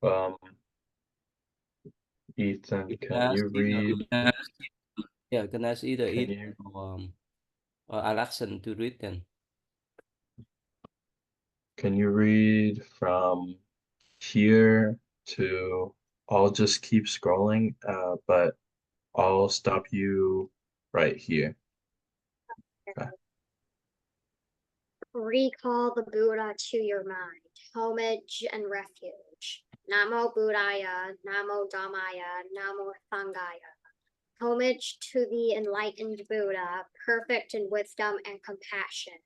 Um, Ethan, You can can ask you either, read? yeah, you can ask either Can it you or Alexan to read then. can you read from here to? I'll just keep scrolling, but I'll stop you right here. Okay. Recall the Buddha to your mind. Homage and refuge. Namo Buddhaya, Namo Dhammaya, Namo Sangaya. Homage to the enlightened Buddha, perfect in wisdom and compassion.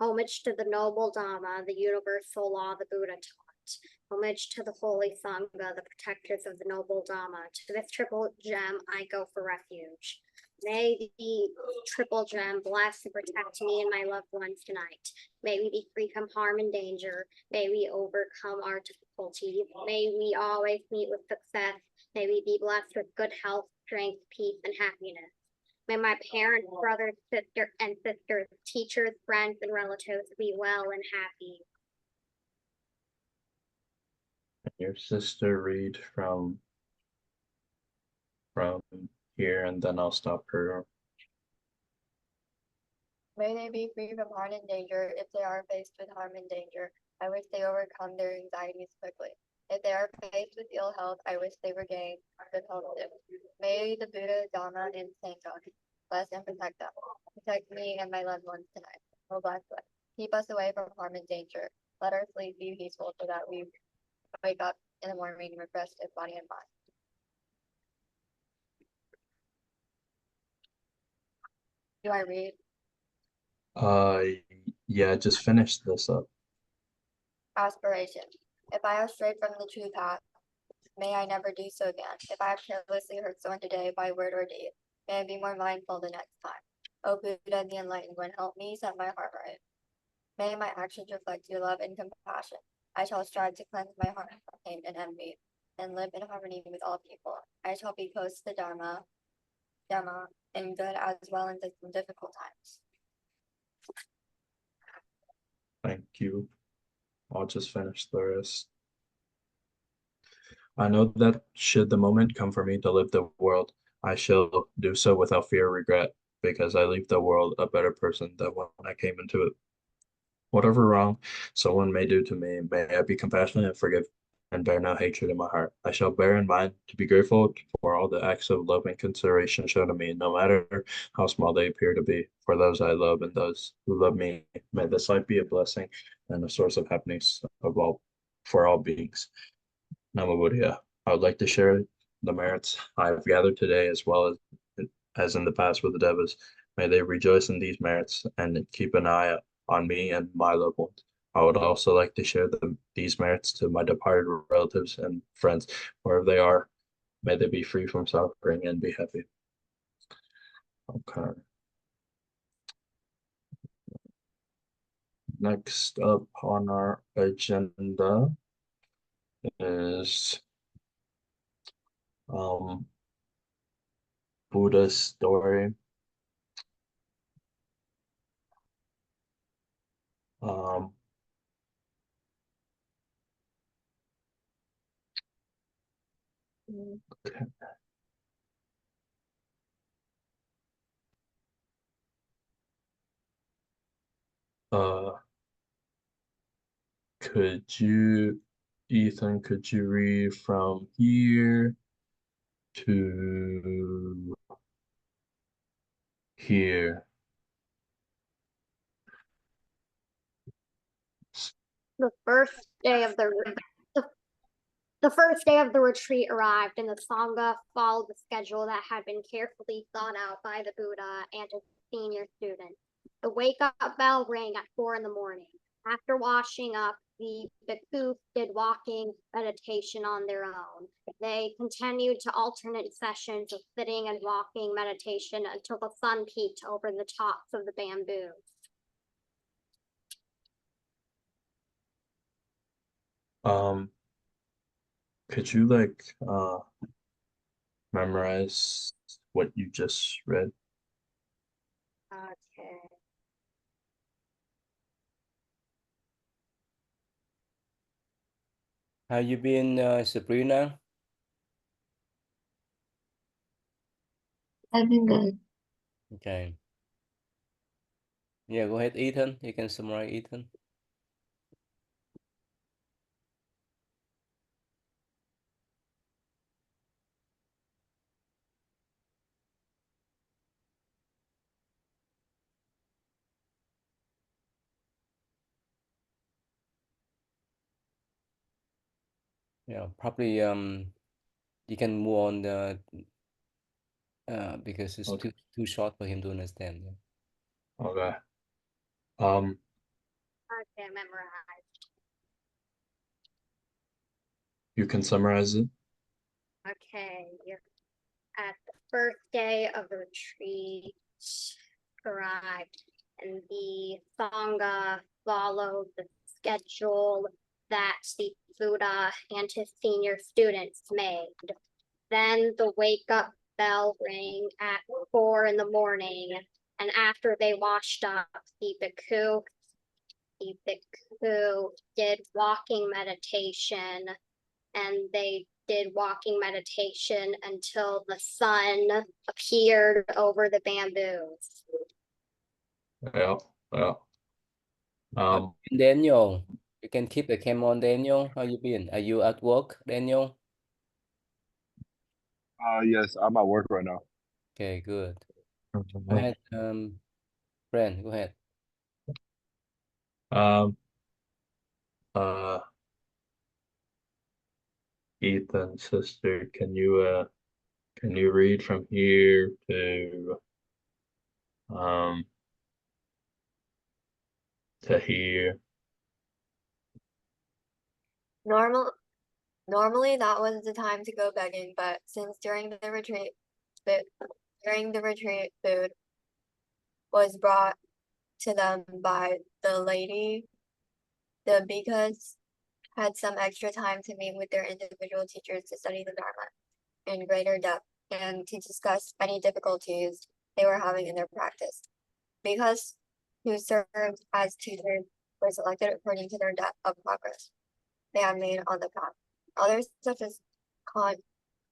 Homage to the noble Dhamma, the universal law the Buddha taught. Homage to the holy Sangha, the protectors of the noble Dhamma. To this triple gem I go for refuge. May the triple gem bless and protect me and my loved ones tonight. May we be free from harm and danger. May we overcome our difficulties. May we always meet with success. May we be blessed with good health, strength, peace, and happiness. May my parents, brothers, sisters, teachers, friends, and relatives be well and happy. Your sister read from here, and then I'll stop her. May they be free from harm and danger. If they are faced with harm and danger, I wish they overcome their anxieties quickly. If they are faced with ill health, I wish they regain good health too. May the Buddha, Dhamma, and Sangha bless and protect them. Protect me and my loved ones tonight. Oh, bless us. Keep us away from harm and danger. Let our sleep be peaceful so that we wake up in the morning refreshed in body and mind. Do I read? Uh, yeah, just finish this up. Aspiration. If I have strayed from the true path, may I never do so again. If I have carelessly hurt someone today by word or deed, may I be more mindful the next time. O Buddha, the enlightened one, help me set my heart right. May my actions reflect your love and compassion. I shall strive to cleanse my heart from pain and envy, and live in harmony with all people. I shall be close to the Dharma, in good as well as in difficult times. Thank you. I'll just finish the rest. I know that should the moment come for me to leave the world, I shall do so without fear or regret, because I leave the world a better person than when I came into it. Whatever wrong someone may do to me, may I be compassionate and forgive, and bear no hatred in my heart. I shall bear in mind to be grateful for all the acts of love and consideration shown to me, no matter how small they appear to be, for those I love and those who love me. May this life be a blessing and a source of happiness of all for all beings. Namo Buddhaya. I would like to share the merits I have gathered today as well as in the past with the Devas. May they rejoice in these merits and keep an eye on me and my loved ones. I would also like to share these merits to my departed relatives and friends, wherever they are. May they be free from suffering and be happy. Okay. Next up on our agenda is Buddha's story. Um, okay. Uh, Ethan, could you read from here to here? The first day of the, the first day of the retreat arrived, and the Sangha followed the schedule that had been carefully thought out by the Buddha and his senior students. The wake-up bell rang at 4 in the morning. After washing up, the bhikkhus did walking meditation on their own. They continued to alternate sessions of sitting and walking meditation until the sun peeked over the tops of the bamboos. Um, could you memorize what you just read? Okay. How you been, Sabrina? I've been good. Okay. Yeah, go ahead, Ethan. You can summarize, Ethan. Yeah, probably you can move on because it's Okay. too short for him to understand. Yeah. Okay. Um, Okay, memorize. you can summarize it. Okay, you're at the first day of the retreat arrived, and the Sangha followed the schedule that the Buddha and his senior students made. Then the wake up bell rang at 4 in the morning, and after they washed up, the bhikkhu did walking meditation, and they did walking meditation until the sun appeared over the bamboos. Yeah. Yeah. Um, Daniel, you can keep the camera on, Daniel. How you been? Are you at work, Daniel? Yes, I'm at work right now. Okay, good. Go ahead, Brent, go ahead. um, uh, Ethan, sister, can you read from here um to here? Normally that was the time to go begging, but since but during the retreat, food was brought to them by the lady. The bhikkhus had some extra time to meet with their individual teachers to study the Dharma in greater depth and to discuss any difficulties they were having in their practice. Bhikkhus who served as tutors were selected according to their depth of progress they had made on the path. Others such as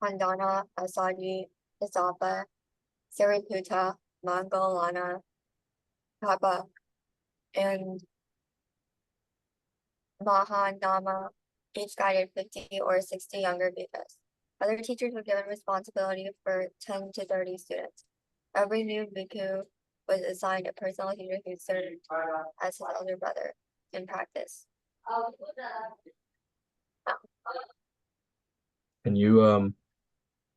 Kandana, Asaji, Isapa, Sariputta, Mangalana, Kappa, and Mahanama each guided 50 or 60 younger bhikkhus. Other teachers were given responsibility for 10 to 30 students. Every new bhikkhu was assigned a personal teacher who served as his elder brother in practice. Can you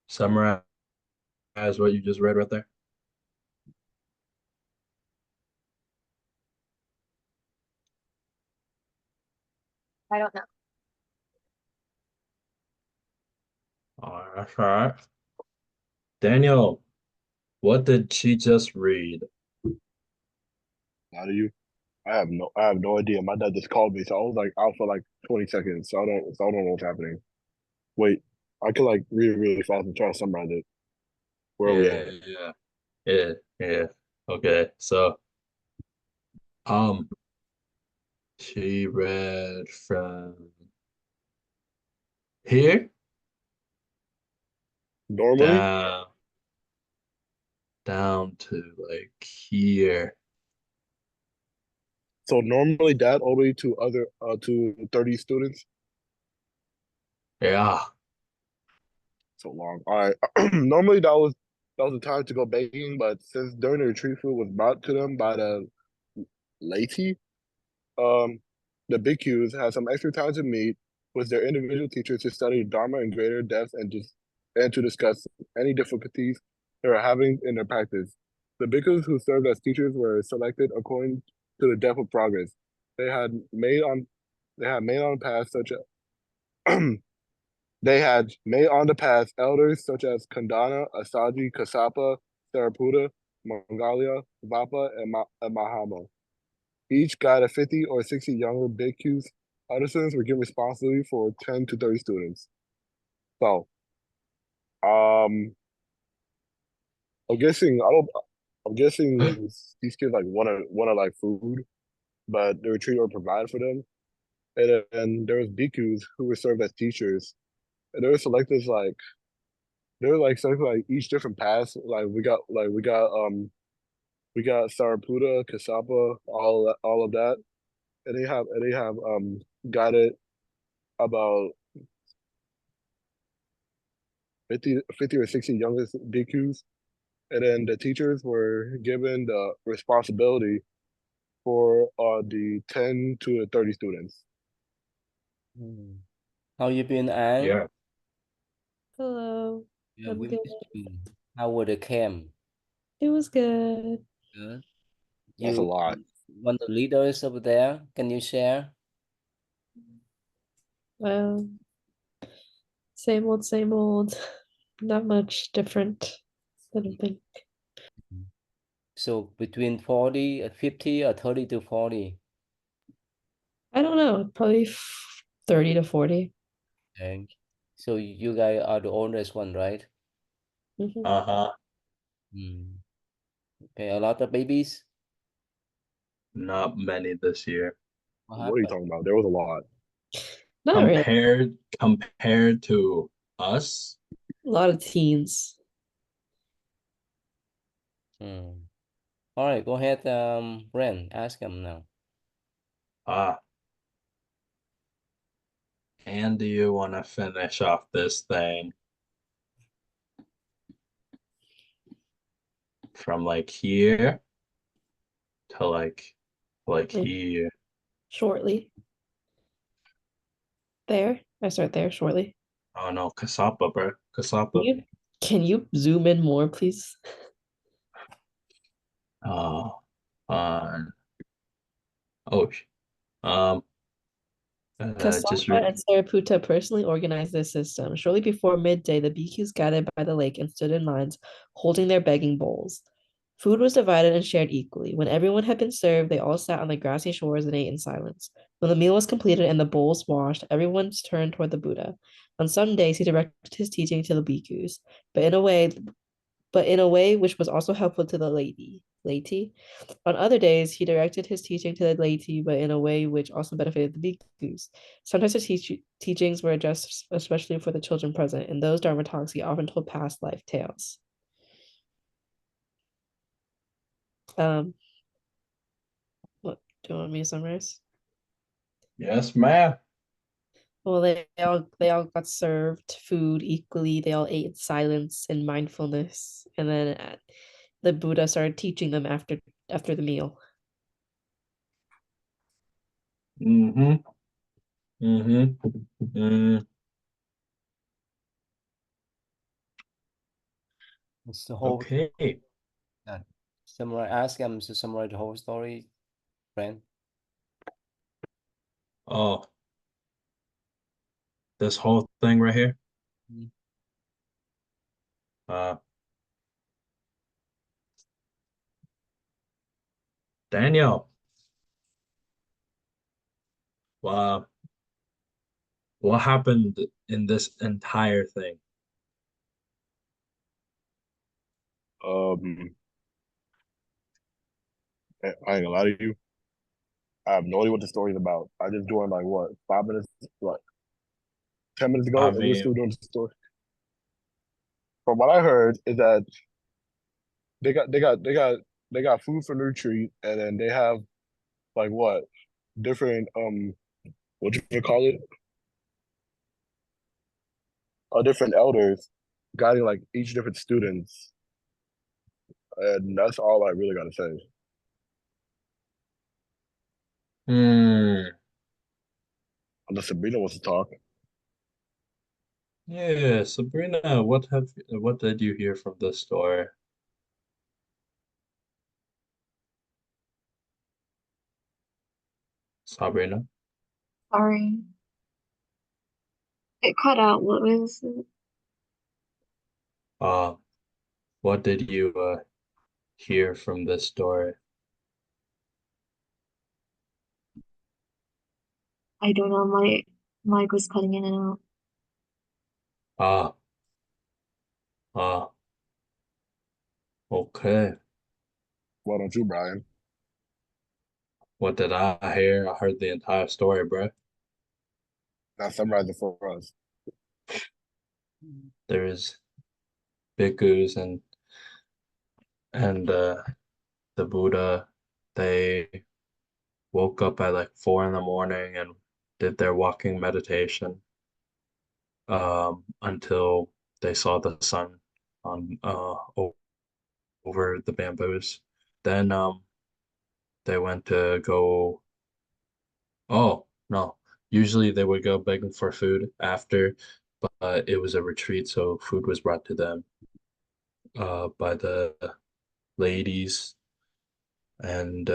summarize what you just read right there? I don't know. All right, that's all right. Daniel, what did she just read? How do you? I have no idea. My dad just called me, so I was like out for like 20 seconds. So I don't know what's happening. Wait, I could like read it really fast and try to summarize it. Where are we Yeah, at? yeah, yeah, yeah. Okay, so um, she read from here Normally, down down to like here. so normally dad all the way to other to 30 students. Yeah, So long. All right. Normally that was the time to go baking, but since during the retreat food was brought to them by the laity, um, the bhikkhus had some extra time to meet with their individual teachers to study Dharma in greater depth and to discuss any difficulties they were having in their practice. The bhikkhus who served as teachers were selected according to the depth of progress they had made on they had made on paths such as they had made on the path elders such as Kandana, Asaji, Kasapa, Sariputta, Mangalia, Vapa, and Mahama. Each guided 50 or 60 younger bhikkhus. Other students were given responsibility for 10 to 30 students. So, um, I'm guessing I don't. I'm guessing these kids like wanna like food, but the retreat will provide for them. and then there was bhikkhus who were served as teachers, and they were selected like they were like selected like each different paths. We got Sariputta, Kasapa, all of that, and they have guided about 50 or 60 youngest bhikkhus, and then the teachers were given the responsibility for the 10 to the 30 students. Hmm. How you been, An? Yeah. Hello, Yeah, I'm we good. missed you. How was the camp? It was good. Good. That's a You lot. one of the leaders over there. Can you share? Well, same old, same old. Not much different, I don't think. So between 40, 50 or 30 to 40. I don't know, probably 30 to 40. Okay. So you guys are the oldest one, right? Mhm. Uh-huh. Mm. Okay, a lot of babies. Not many this year. What What are you happened? talking about? There was a lot. Not really. Compared to us, A lot of teens. Hmm. All right, go ahead, Ren, ask him now. ah, and do you want to finish off this thing from like here to like Like here? shortly. There. I start there shortly. Oh no, Kasapa, bro. Can Kasapa. you zoom in more, please? Oh, oh, um, just Kasapa re and Sariputta personally organized this system. Shortly before midday, the bhikkhus gathered by the lake and stood in lines, holding their begging bowls. Food was divided and shared equally. When everyone had been served, they all sat on the grassy shores and ate in silence. When the meal was completed and the bowls washed, everyone turned toward the Buddha. On some days, he directed his teaching to the bhikkhus, but in a way which was also helpful to the laity. On other days, he directed his teaching to the laity, but in a way which also benefited the bhikkhus. Sometimes his teachings were addressed especially for the children present. In those Dharma talks, he often told past life tales. Um, what do you want me to summarize? Yes, ma'am. Well, they all got served food equally. They all ate in silence and mindfulness, and then the Buddha started teaching them after the meal. Mm-hmm. Mm-hmm. Mm, It's the whole okay. summarize. Ask him to summarize the whole story, Ren. Oh, this whole thing right here. Mm. Uh, Daniel, uh, what happened in this entire thing? Um, I ain't gonna lie to you. I have no idea what the story's about. I just joined like what 5 minutes, what 10 minutes I ago, and we're mean, still doing the story. From what I heard is that they got they got they got they got food for the retreat, and then they have like what different what you call it, different elders guiding like each different students, and that's all I really gotta say. hmm. Unless Sabrina wants to talk. Yeah, Sabrina, what did you hear from this story? Sabrina? Sorry, it cut out. What was it? Uh, what did you hear from this story? I don't know. My mic was cutting in and out. Ah, ah, okay. Why don't you, Brian? What did I hear? I heard the entire story, bro. Now summarize it for us. There's bhikkhus and the Buddha. They woke up at like 4 in the morning and did their walking meditation until they saw the sun on over the bamboos. Then they went to go. Oh no! Usually they would go begging for food after, but it was a retreat, so food was brought to them by the ladies, and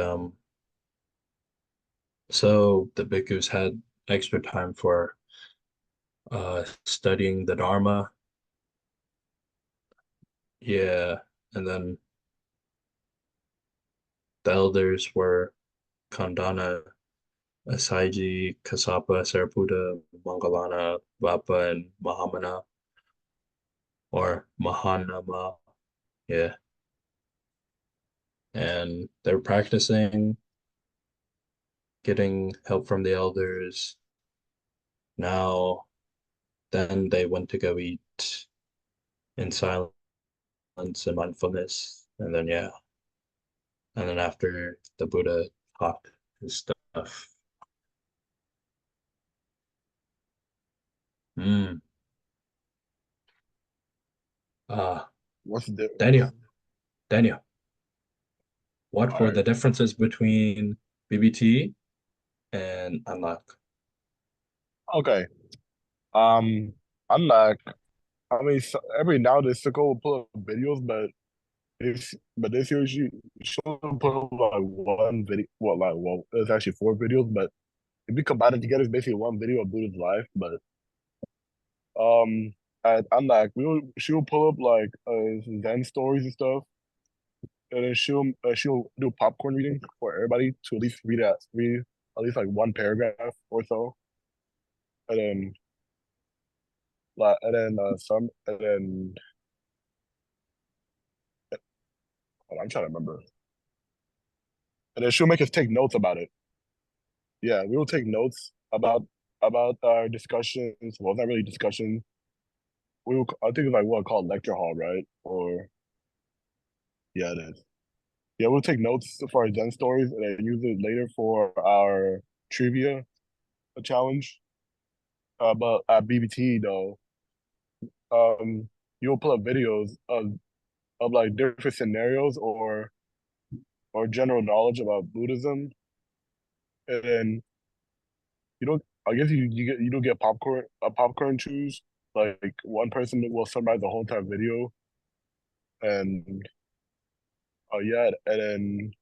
so the bhikkhus had extra time for studying the Dharma. Yeah, and then the elders were Kandana, Asaiji, Kasapa, Sariputta, Mangalana, Vapa, and Mahamana, or Mahanama. Yeah, and they're practicing getting help from the elders. Now, then they went to go eat in silence and mindfulness, and then yeah, and then after the Buddha taught his stuff. Mm. Uh, What's the difference? Daniel, what All were right. the differences between BBT and Unlock? Okay. Um, I'm not. I mean, every now and then Sicko will pull up videos, but this year she'll put up like one video. Well, it's actually 4 videos, but if you combine it together, it's basically one video of Buddha's life. But um, I'm like, she'll pull up like Zen stories and stuff, and then she'll do popcorn reading for everybody to at least read at least like one paragraph or so, and then and then I'm trying to remember. And then she'll make us take notes about it. Yeah, we will take notes about our discussions. Well, it's not really discussion. I think it's like what called lecture hall, right? Or yeah, it is. Yeah, we'll take notes for our Zen stories and then use it later for our trivia challenge. But at BBT though, um, you'll pull up videos of like different scenarios or general knowledge about Buddhism, and then you don't. I guess you don't get popcorn choose. Like one person will summarize the whole entire video, and yeah, and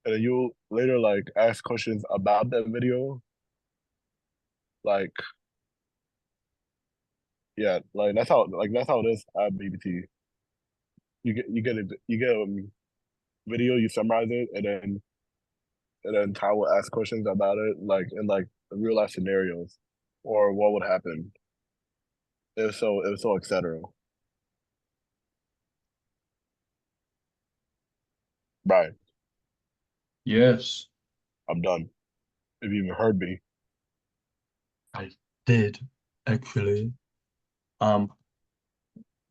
then you'll later like ask questions about that video. Like yeah, like that's how it is at BBT. You get a video, you summarize it, and then Ty will ask questions about it, like in like real life scenarios, or what would happen if so, etc. Right, Yes, I'm done. If you even heard me. I did actually. Um,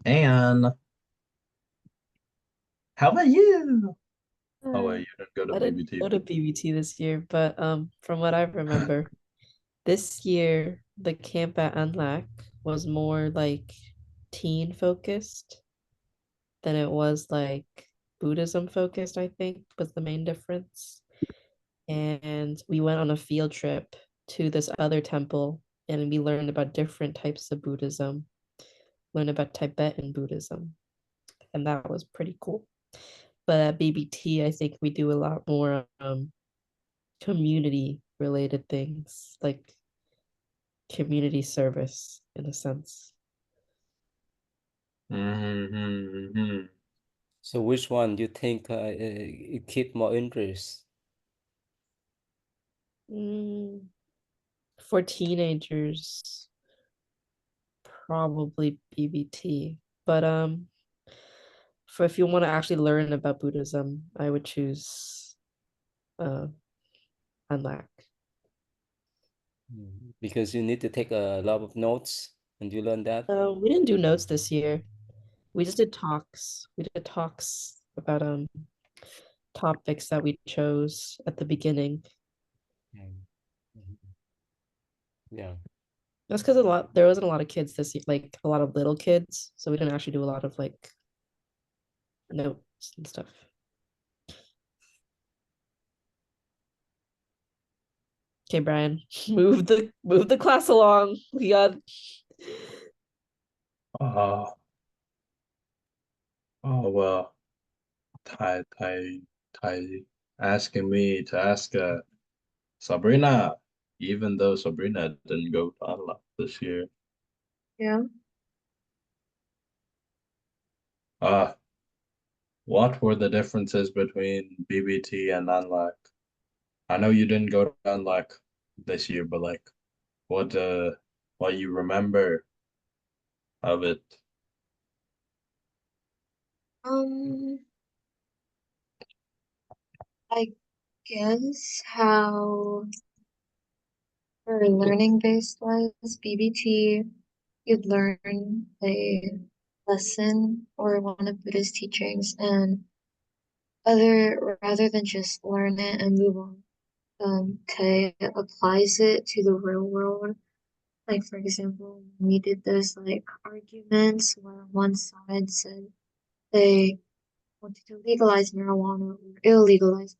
and how about you? Oh Uh, wait, you didn't go to I didn't BBT. go to BBT this year, but from what I remember, this year the camp at Unlac was more like teen focused than it was like Buddhism focused, I think, was the main difference. And we went on a field trip to this other temple and we learned about different types of Buddhism, learned about Tibetan Buddhism, and that was pretty cool. But at BBT, I think we do a lot more community related things, like community service in a sense. Mm-hmm. So which one do you think it keep more interest? For teenagers, probably BBT. But for if you want to actually learn about Buddhism, I would choose uh Unlac. Because you need to take a lot of notes and you learn that. We didn't do notes this year. We just did talks. We did talks about topics that we chose at the beginning. Yeah. That's because there wasn't a lot of kids this year, like a lot of little kids, so we didn't actually do a lot of like notes and stuff. Okay, Brian, move the class along. We got Uh, oh well, Tai asking me to ask Sabrina, even though Sabrina didn't go to Unlock this year. Yeah. Uh, what were the differences between BBT and Unlock? I know you didn't go to Unlock this year, but like what what you remember of it? Um, I guess how for learning based wise, BBT, you'd learn a lesson or one of Buddhist teachings and other rather than just learn it and move on. Tay applies it to the real world. Like for example, we did those like arguments where one side said they wanted to legalize marijuana or illegalize,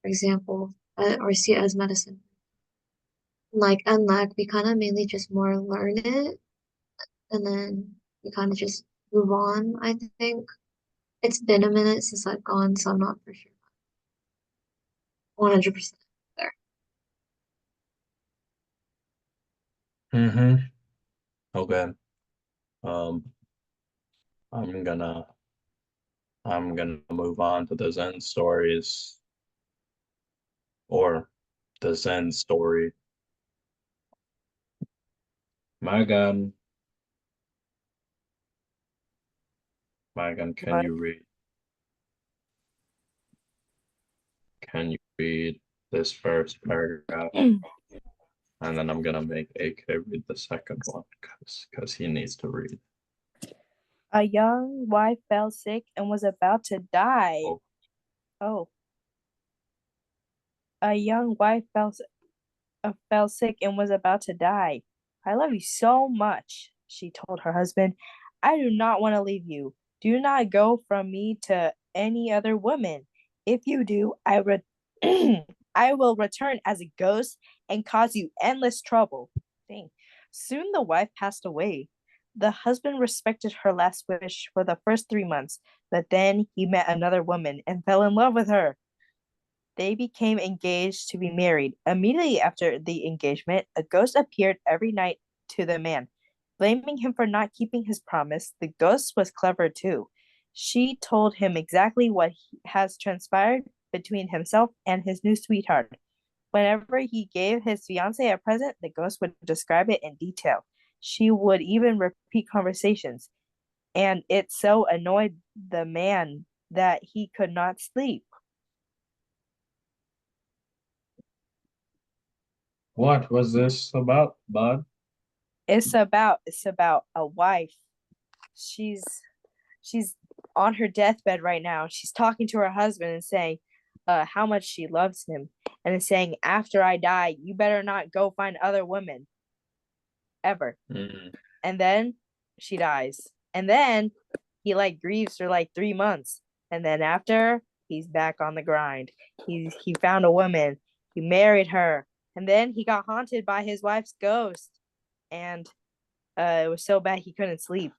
for example, or see it as medicine. Like unlike we kind of mainly just more learn it and then we kind of just move on. I think it's been a minute since I've gone, so I'm not for sure 100% there. Mm-hmm. Okay. Um, I'm gonna I'm gonna move on to the Zen stories or the Zen story. Megan, Megan, can What? you read? Can you read this first paragraph? And then I'm gonna make AK read the second one because he needs to read. A young wife fell sick and was about to die. Oh. Oh. A young wife fell sick and was about to die. I love you so much, she told her husband. I do not want to leave you. Do not go from me to any other woman. If you do, I will return as a ghost and cause you endless trouble. Dang. Soon the wife passed away. The husband respected her last wish for the first 3 months, but then he met another woman and fell in love with her. They became engaged to be married. Immediately after the engagement, a ghost appeared every night to the man, blaming him for not keeping his promise. The ghost was clever too. She told him exactly what has transpired between himself and his new sweetheart. Whenever he gave his fiancée a present, the ghost would describe it in detail. She would even repeat conversations, and it so annoyed the man that he could not sleep. What was this about, bud? It's about a wife. She's she's on her deathbed right now. She's talking to her husband and saying how much she loves him, and is saying, after I die, you better not go find other women ever. Mm. And then she dies. And then he like grieves for like 3 months. And then after, he's back on the grind. He found a woman. He married her. And then he got haunted by his wife's ghost. And it was so bad he couldn't sleep.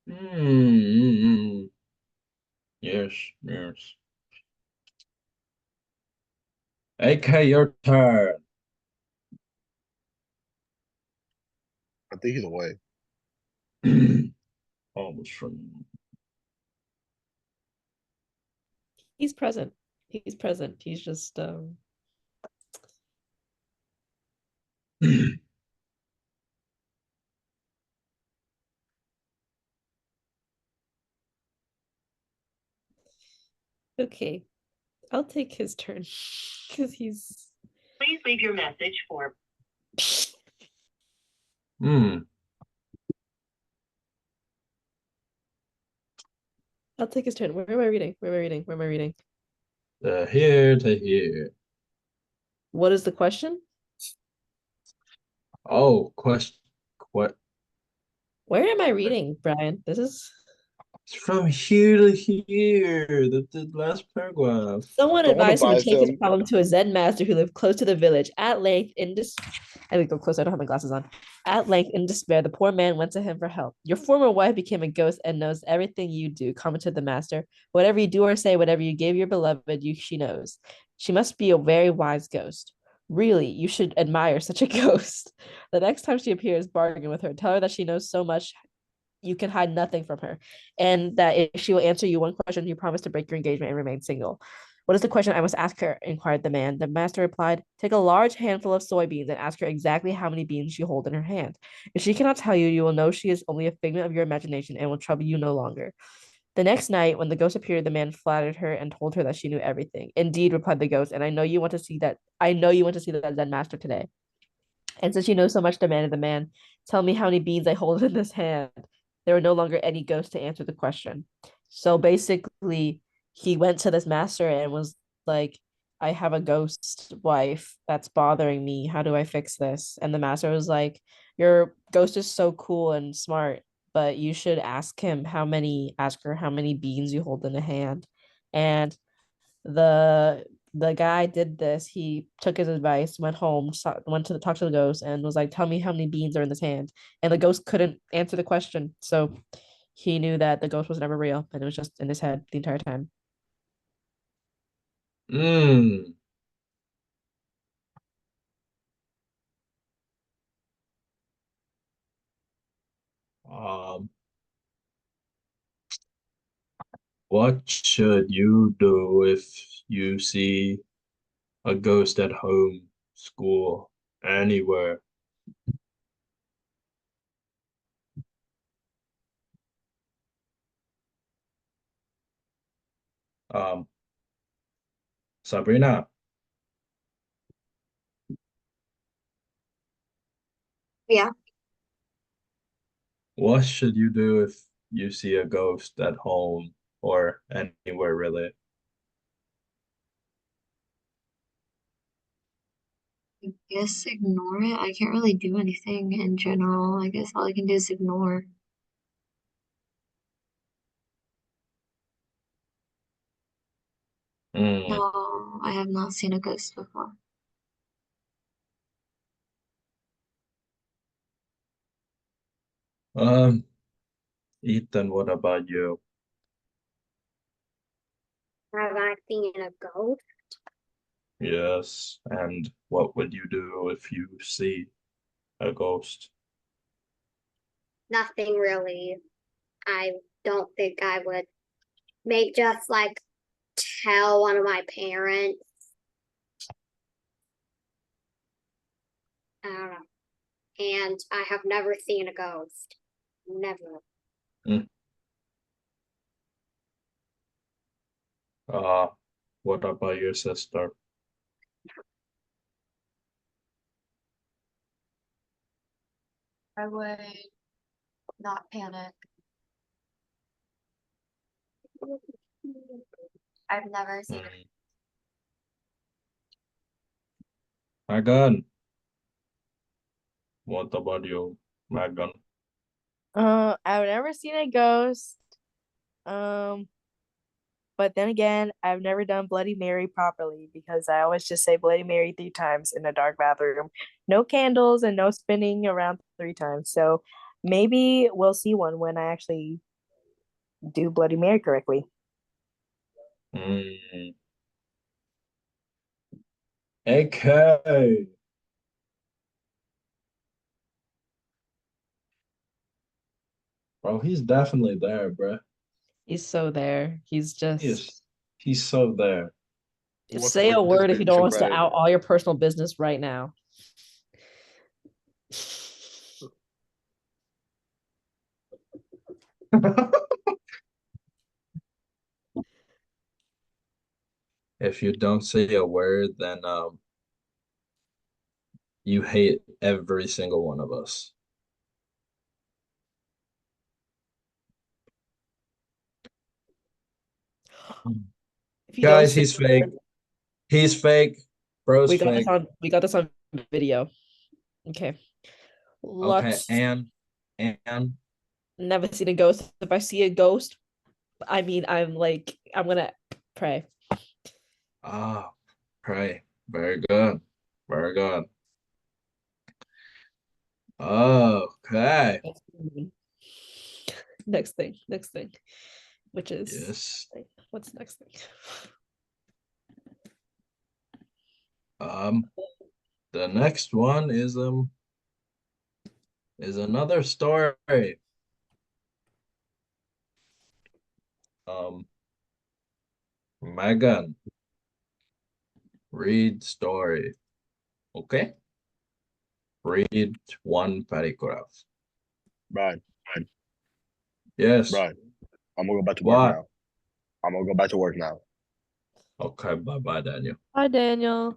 Mm. Yes, yes. AK, your turn. I think he's away. Almost from. he's present. He's present. He's just okay. I'll take his turn because he's Please leave your message for Hmm. I'll take his turn. Where am I reading? Where am I reading? Where am I reading? Here to here. What is the question? Oh, question. What? Where am I reading, Brian? This is It's from here to here. The last paragraph. someone Someone advised him to advised take his him. problem to a Zen master who lived close to the village. At length, in this, I would go close. I don't have my glasses on. At length, in despair, the poor man went to him for help. Your former wife became a ghost and knows everything you do, commented the master. Whatever you do or say, whatever you give your beloved, she knows. She must be a very wise ghost. Really, you should admire such a ghost. The next time she appears, bargain with her. Tell her that she knows so much you can hide nothing from her, and that if she will answer you one question, you promise to break your engagement and remain single. What is the question I must ask her? Inquired the man. The master replied, take a large handful of soybeans and ask her exactly how many beans she holds in her hand. If she cannot tell you, you will know she is only a figment of your imagination and will trouble you no longer. The next night, when the ghost appeared, the man flattered her and told her that she knew everything. Indeed, replied the ghost, and I know you want to see that. I know you want to see that Zen master today. And since you know so much, demanded the man, tell me how many beans I hold in this hand. There were no longer any ghosts to answer the question. So basically, he went to this master and was like, I have a ghost wife that's bothering me. How do I fix this? And the master was like, your ghost is so cool and smart, but you should ask her how many beans you hold in a hand. And the guy did this. He took his advice, went home, went to talk to the ghost, and was like, "Tell me how many beans are in this hand." And the ghost couldn't answer the question, so he knew that the ghost was never real, and it was just in his head the entire time. Hmm. Um, what should you do if you see a ghost at home, school, anywhere? Um, Sabrina, Yeah, what should you do if you see a ghost at home or anywhere really? I guess ignore it. I can't really do anything in general. I guess all I can do is ignore. Hmm. No, I have not seen a ghost before. Um, Ethan, what about you? Have I seen a ghost? Yes, and what would you do if you see a ghost? Nothing really. I don't think I would. Maybe just like tell one of my parents. I don't know. And I have never seen a ghost. Never. Hmm. Uh, what about your sister? I would not panic. I've never seen it. Hmm. Megan, what about you, Megan? I've never seen a ghost. Um, but then again, I've never done Bloody Mary properly because I always just say Bloody Mary 3 times in a dark bathroom. No candles and no spinning around 3 times. So maybe we'll see one when I actually do Bloody Mary correctly. Hmm. Okay. Bro, he's definitely there, bro. He's so there. He's He is, just he's so there. He wants to say a word if participate you in don't some want to credit. out all your personal business right now. If you don't say a word, then you hate every single one of us. If you Guys, ghost it, he's fake. He's fake. Bro's we got this fake. on video. Okay. Okay, Let's and never seen a ghost. If I see a ghost, I mean I'm gonna pray. ah, pray. Very good. Very good. Okay. Next thing. Which is Yes. what's the next thing? The next one is another story. Megan, read story. Okay? Read one paragraph. Brian, Yes. Brian, I'm gonna go back to work What? now. I'm gonna go back to work now. Okay, bye-bye, Daniel. Hi, Daniel. And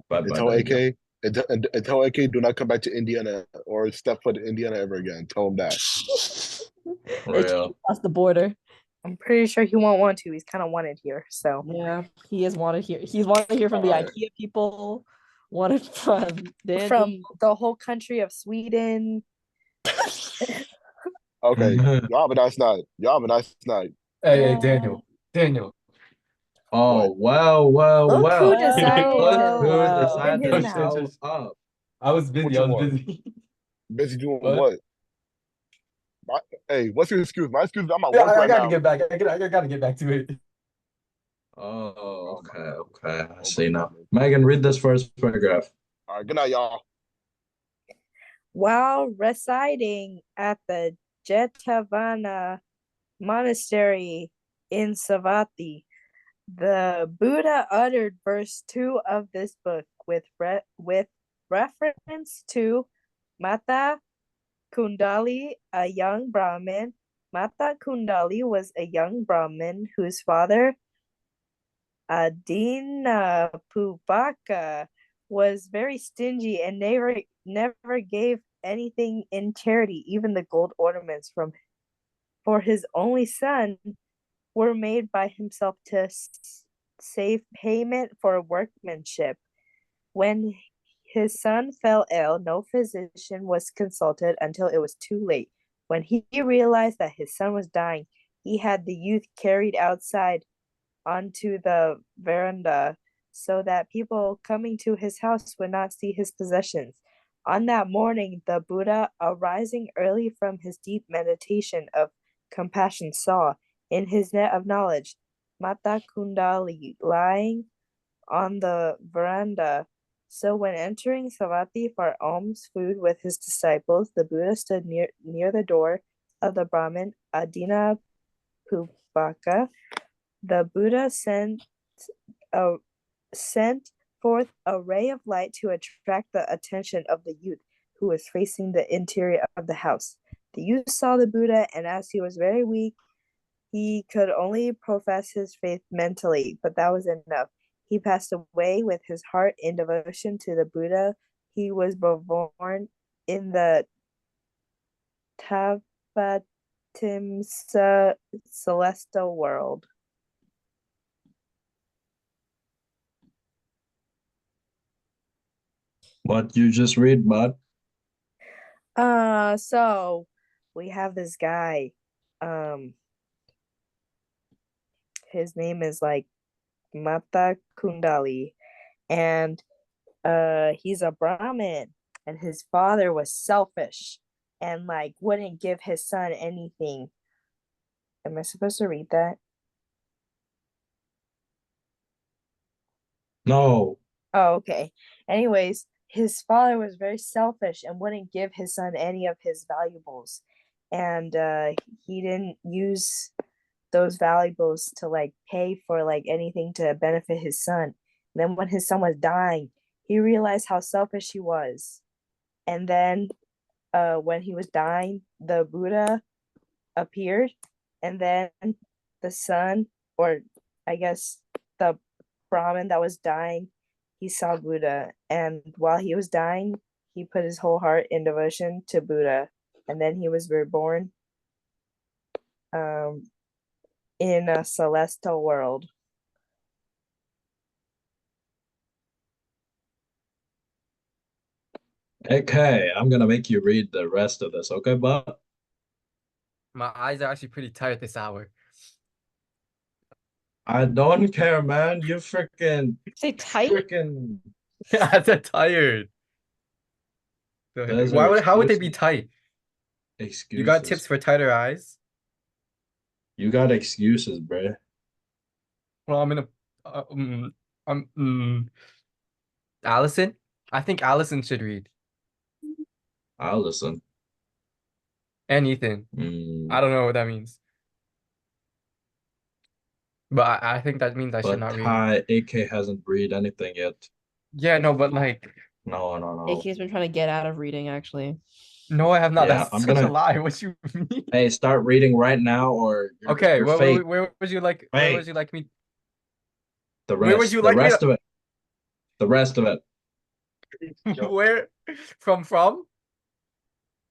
Bye-bye, tell Daniel. AK, and tell AK, do not come back to Indiana or step foot in Indiana ever again. Tell him that. It's Real. across the border. I'm pretty sure he won't want to. He's kind of wanted here. So Yeah, he is wanted here. He's wanted here from the Alright. IKEA people, wanted from Daniel. from the whole country of Sweden. Okay, y'all have a nice night. Y'all have a nice night. Hey, Daniel. Oh, What? well, Look who well. decided Look to who wow. open decided his to mouth. show up. I was busy. What I you was want? busy. Busy doing What? what? Hey, what's your excuse? My excuse is I'm at Yeah, work I right gotta now. get back. I gotta get back to it. Oh, Oh okay, my, okay. I oh my see now. goodness. Megan, read this first paragraph. All right, good night, y'all. While residing at the Jetavana monastery in Savatthi, the Buddha uttered verse 2 of this book with reference to Mata Kundali, a young Brahmin. Mata Kundali was a young Brahmin whose father, Adina Pupaka, was very stingy and never gave anything in charity. Even the gold ornaments for his only son were made by himself to save payment for workmanship. When his son fell ill, no physician was consulted until it was too late. When he realized that his son was dying, he had the youth carried outside onto the veranda so that people coming to his house would not see his possessions. On that morning, the Buddha, arising early from his deep meditation of compassion, saw, in his net of knowledge, Mata Kundali lying on the veranda. So when entering Savatthi for alms food with his disciples, the Buddha stood near the door of the Brahmin Adina Pupaka. The Buddha sent forth a ray of light to attract the attention of the youth who was facing the interior of the house. The youth saw the Buddha, and as he was very weak, he could only profess his faith mentally, but that was enough. He passed away with his heart in devotion to the Buddha. He was born in the Tavatimsa celestial world. What you just read, bud? So we have this guy. His name is like Mata Kundali, and he's a Brahmin, and his father was selfish and like wouldn't give his son anything. Am I supposed to read that? No. Oh, okay. Anyways, his father was very selfish and wouldn't give his son any of his valuables. And he didn't use those valuables to like pay for like anything to benefit his son. And then when his son was dying, he realized how selfish he was. And then when he was dying, the Buddha appeared, and then the son, or I guess the Brahmin that was dying, he saw Buddha, and while he was dying, he put his whole heart in devotion to Buddha, and then he was reborn. in a celestial world. Okay, I'm gonna make you read the rest of this, okay, bud? My eyes are actually pretty tired this hour. I don't care, man. You Say tight? freaking. I said tired. Those Why are would how would they be excuses. tight? You got Excuses. tips for tighter eyes? You got excuses, bruh. Well, I'm in a Allison? I think Allison should read. I'll listen. And Ethan. I Mm, don't know what that means. But I think that means I should but not read. Ty AK hasn't read anything yet. Yeah, no, but like, No, no, no. AK's been trying to get out of reading, actually. no, I have not. Yeah, That's I'm such a gonna. lie. What you mean? Hey, start reading right now, or Okay, you're fake. where would you like Fake. me The where would rest. you The like me rest of it. The rest of it. to where from?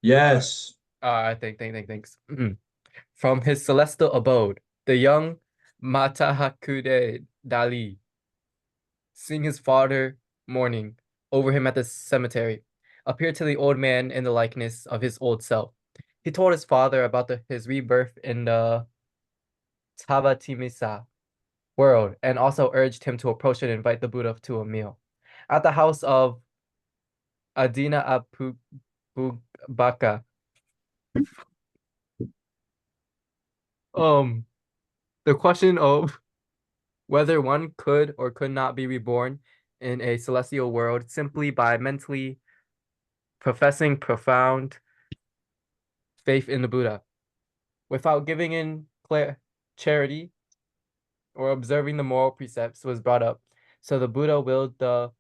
Yes. Thanks. From his celestial abode, the young Matahakude Dali, seeing his father mourning over him at the cemetery, appeared to the old man in the likeness of his old self. He told his father about his rebirth in the Tabatimisa world and also urged him to approach and invite the Buddha to a meal. At the house of Adina Abubaka, the question of whether one could or could not be reborn in a celestial world simply by mentally professing profound faith in the Buddha without giving in charity or observing the moral precepts was brought up. So the Buddha willed the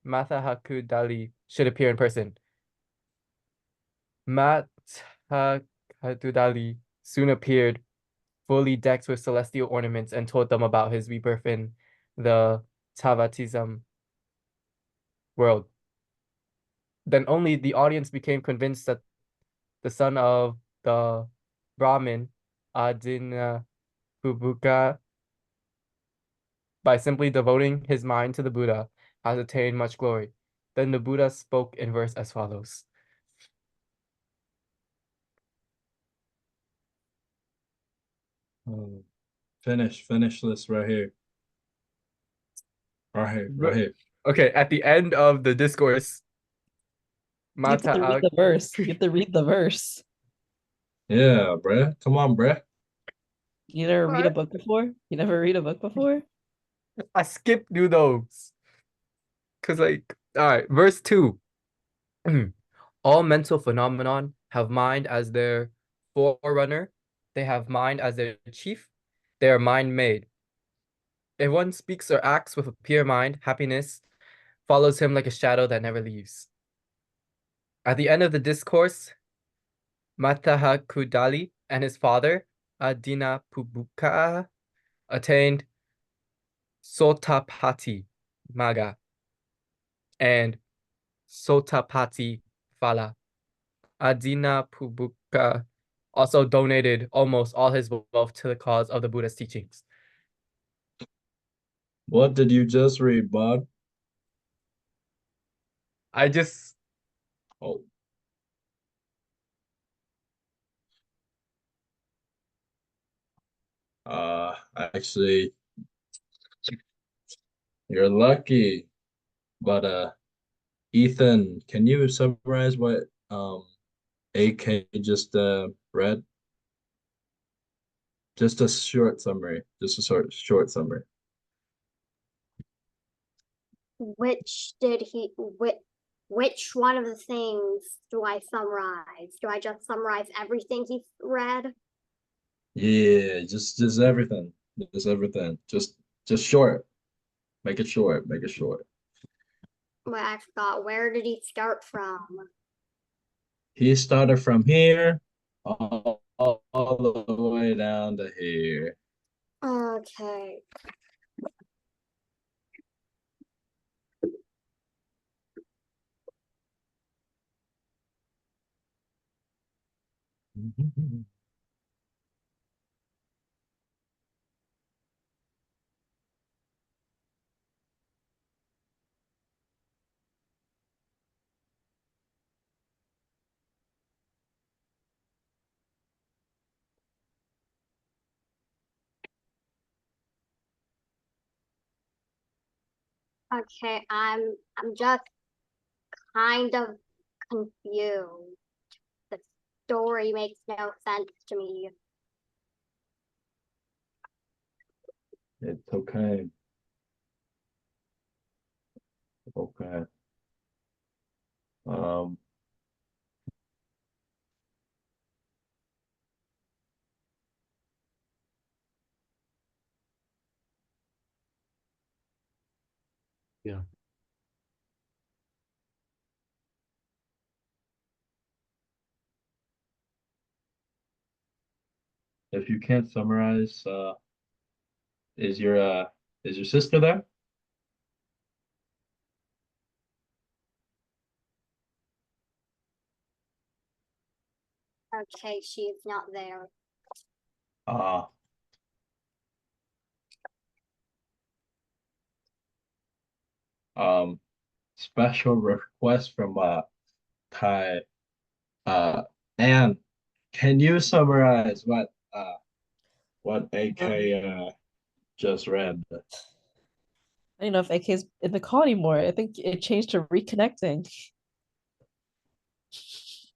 Mathahakudali should appear in person. Mathahakudali soon appeared, fully decked with celestial ornaments, and told them about his rebirth in the Tavatism world. Then only the audience became convinced that the son of the Brahmin, Adina Bubuka, by simply devoting his mind to the Buddha, has attained much glory. Then the Buddha spoke in verse as follows. Oh, finish this right here. Right here. Okay, at the end of the discourse, You have to read Mata the verse. You have to read the verse. Yeah, bruh. Come on, bruh. You never read a What? book before? You never read a book before? I skipped through those. Cause like, all right, verse 2. All mental phenomenon have mind as their forerunner. They have mind as their chief. They are mind made. If one speaks or acts with a pure mind, happiness follows him like a shadow that never leaves. At the end of the discourse, Matahakudali and his father, Adina Pubuka, attained Sotapati Maga and Sotapati Phala. Adina Pubuka also donated almost all his wealth to the cause of the Buddha's teachings. What did you just read, bud? I just Oh, actually, you're lucky. But Ethan, can you summarize what AK just read? Just a short summary. Just a short summary. Which one of the things do I summarize? Do I just summarize everything he read? Yeah, just everything. Just everything. Just short. Make it short. Make it short. Well, I forgot. Where did he start from? He started from here all the way down to here. Okay. Okay, I'm just kind of confused. The story makes no sense to me. It's okay. Okay. Um, Yeah. if you can't summarize, is your uh is your sister there? Okay, she's not there. Uh, um, special request from Kai. Uh, Anne, can you summarize what AK just read? I don't know if AK's in the call anymore. I think it changed to reconnecting.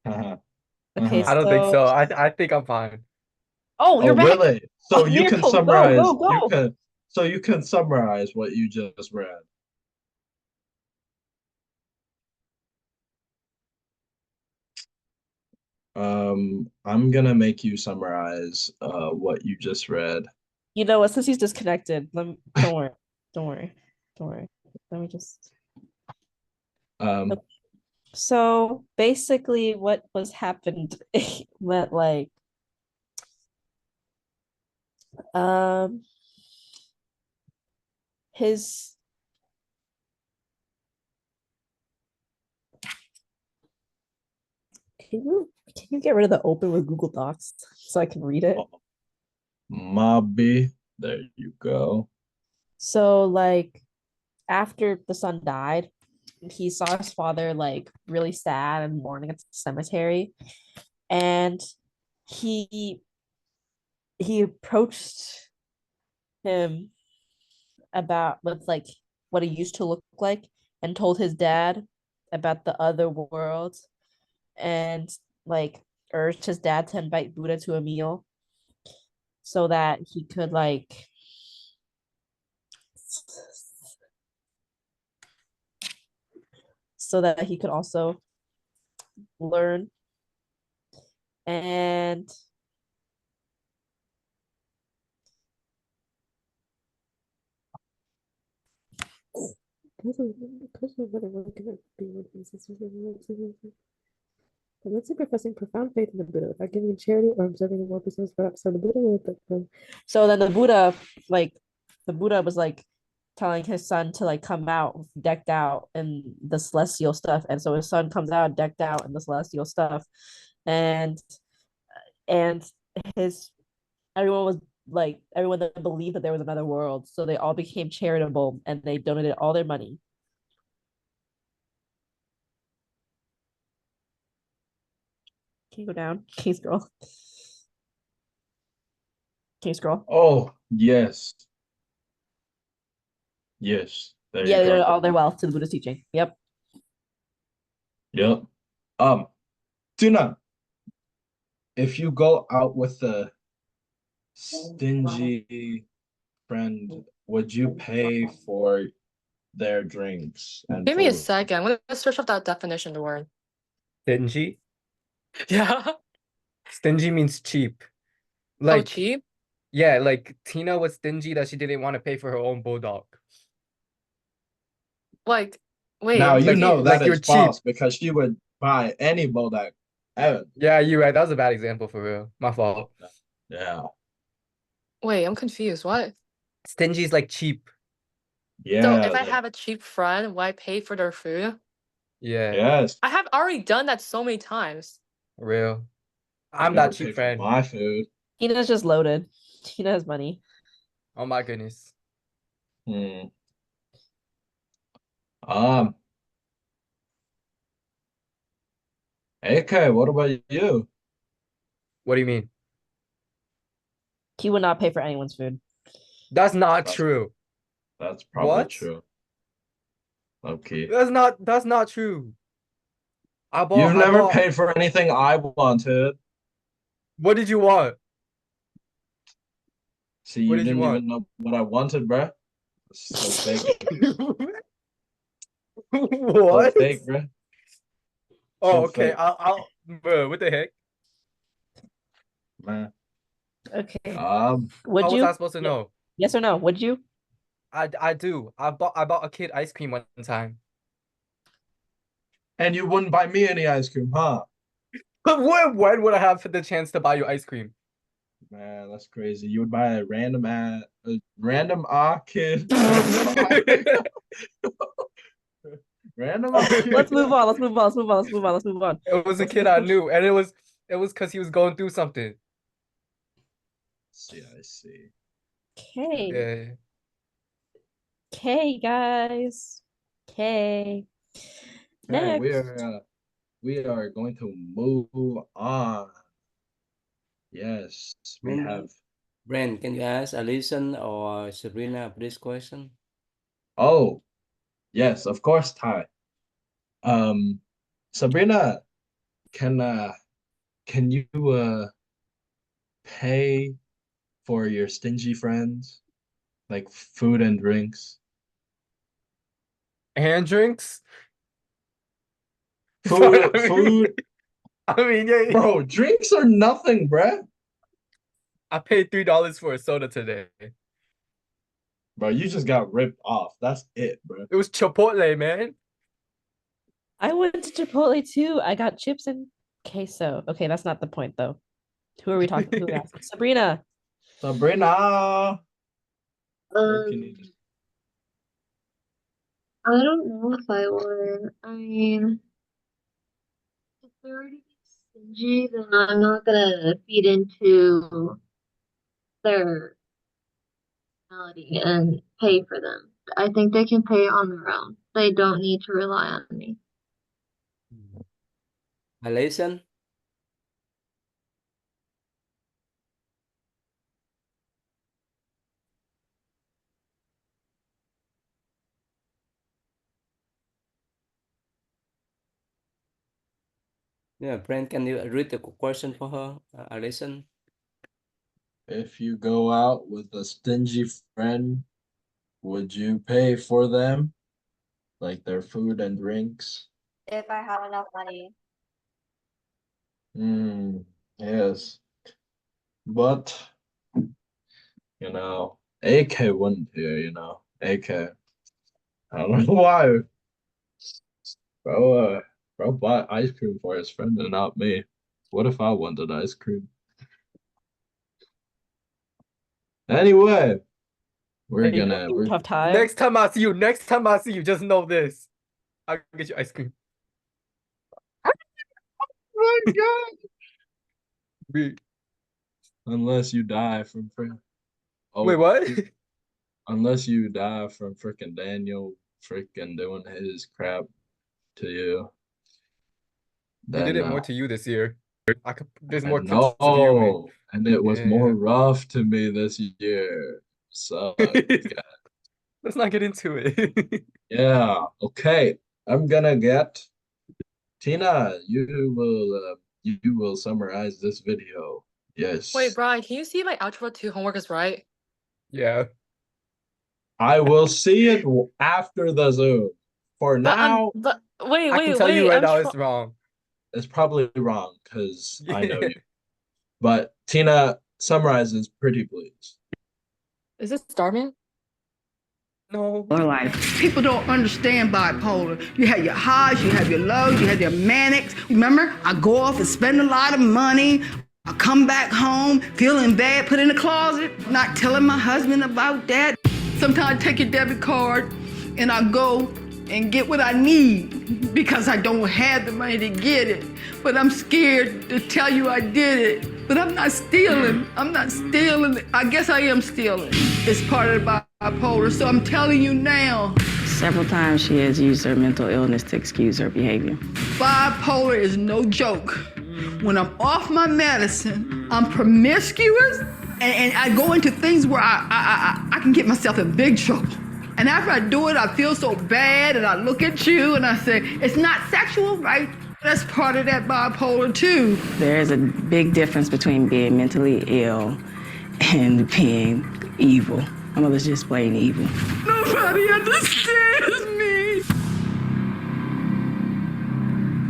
Uh-huh. Okay, I don't think so so. I think I'm fine. oh, Oh, you're back. really? Oh, So you can miracle. Go, summarize, go, go. so you can summarize what you just read. I'm gonna make you summarize what you just read. You know what? Since he's disconnected, don't worry. Don't worry. Don't worry. Let me just. Um, So basically, what was happened meant like um his can you get rid of the open with Google Docs so I can read it? Mobby, there you go. So like after the son died, he saw his father like really sad and mourning at the cemetery, and he he approached him about with like what he used to look like and told his dad about the other world and like urged his dad to invite Buddha to a meal so that he could like so that he could also learn and let's say professing profound faith in the Buddha without giving charity or observing the world business, but so the Buddha so then the Buddha was like telling his son to like come out decked out in the celestial stuff, and so his son comes out decked out in the celestial stuff, and and his everyone was like everyone that believed that there was another world, so they all became charitable and they donated all their money. Can you go down? Can you scroll? Can you scroll? Oh, yes. Yes, there Yeah, you they go. donated all their wealth to the Buddhist teaching. Yep. Yep. Um, Tuna, if you go out with a stingy friend, would you pay for their drinks and Give me a food? second. I'm gonna search up that definition of the word. Stingy? Yeah. Stingy means cheap. Oh, Like, cheap? yeah, like Tina was stingy that she didn't want to pay for her own bulldog. Like, wait, Now I'm you know confused. that Like you're is cheap. false because she would buy any bulldog ever. Yeah, you're right. That was a bad example for real. My fault. Yeah. Wait, I'm confused. What? Stingy is like cheap. So Yeah, if I like have a cheap friend, will I pay for their food? Yeah, yes. I have already done that so many times. real. You I'm that never cheap pay for friend. my food. Tina's just loaded. Tina has money. Oh my goodness. Hmm. Um, AK, what about you? What do you mean? He would not pay for anyone's food. That's not That's true. that's probably What? true. Okay. That's not true. You've never bought paid for anything I wanted. What did you want? See, What you did you didn't want? even know what I wanted, bruh. So fake. So What? fake, bruh. Oh, So okay. fake, Bro, what the heck? man. Okay. How Would was I you? supposed to know? Yes or no? Would you? I do. I bought a kid ice cream one time. And you wouldn't buy me any ice cream, huh? But when would I have the chance to buy you ice cream? Man, that's crazy. You would buy a random kid. Random Let's kid. move on. Let's move on. Let's move on. Let's move on. Let's move on. It was a What's kid this I question? knew, and it was because he was going through something. See, I see. Okay. Yeah. Okay, guys. Okay. All right, Next. we are going to move on. Yes, we have. Brent, can you ask Alison or Sabrina this question? Oh, yes, of course, Ty. Sabrina, can you pay for your stingy friends, like food and drinks? And drinks. Food, I mean, yeah. bro, drinks are nothing, bruh. I paid $3 for a soda today. Bro, you just got ripped off. That's it, bro. It was Chipotle, man. I went to Chipotle too. I got chips and queso. Okay, that's not the point though. Who are we talking? Who are we asking? Sabrina. Sabrina. Or can you just... I don't know if I would. I mean, if they're already being stingy, then I'm not gonna feed into their personality and pay for them. I think they can pay on their own. They don't need to rely on me. Alison? Yeah, Brent, can you read the question for her, Alison? If you go out with a stingy friend, would you pay for them? Like their food and drinks? If I had enough money. Yes. But, AK wouldn't here, AK. I don't know why. Bro bought ice cream for his friend and not me. What if I wanted ice cream? Anyway, Are you doing tough time? Next time I see you, just know this. I'll get you ice cream. Oh my God. Wait, Unless you die from wait, what? Unless you die from freaking Daniel freaking doing his crap to you. He did Then it more to you this year. There's I more clips of you and me. know, and it was more rough to me this year. So Let's not get into it. yeah, okay. I'm gonna get Tina. You will summarize this video. Yes. Wait, Brian, can you see my Algebra 2 homework is right? Yeah. I will see it after the Zoom. For now, wait, I can tell you right now it's wrong. it's probably wrong because I know Yeah. you. But Tina summarizes pretty please. Is this Starman? No. Life. People don't understand bipolar. You have your highs, you have your lows, you have your manics. Remember, I go off and spend a lot of money. I come back home feeling bad, put in the closet, not telling my husband about that. Sometimes I take your debit card and I go and get what I need because I don't have the money to get it. But I'm scared to tell you I did it. But I'm not stealing. I'm not stealing. I guess I am stealing. It's part of the bipolar, so I'm telling you now. Several times she has used her mental illness to excuse her behavior. Bipolar is no joke. When I'm off my medicine, I'm promiscuous, and I go into things where I can get myself in big trouble. And And after I do it, I feel so bad, and I look at you and I say, it's not sexual, right? That's part of that bipolar too. There's a big difference between being mentally ill and being evil. My mother's just plain evil. Nobody understands me.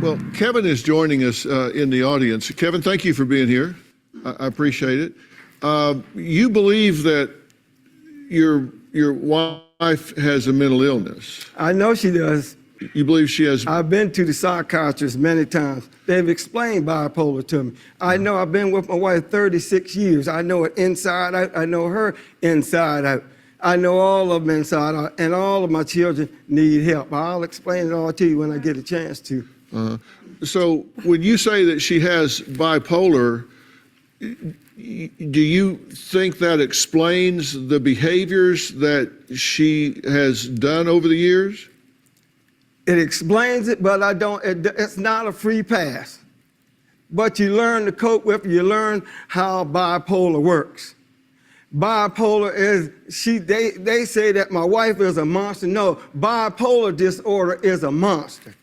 Well, Kevin is joining us in the audience. Kevin, thank you for being here. I appreciate it. You believe that your wife has a mental illness. I know she does. You believe she has? I've been to the psychiatrist many times. They've explained bipolar to me. I know I've been with my wife 36 years. I know it inside out. I know her inside out. I know all of them inside out, and all of my children need help. I'll explain it all to you when I get a chance to. So when you say that she has bipolar, do you think that explains the behaviors that she has done over the years? It explains it, but it's not a free pass. But you learn to cope with it. You learn how bipolar works. Bipolar is, they say that my wife is a monster. No, bipolar disorder is a monster.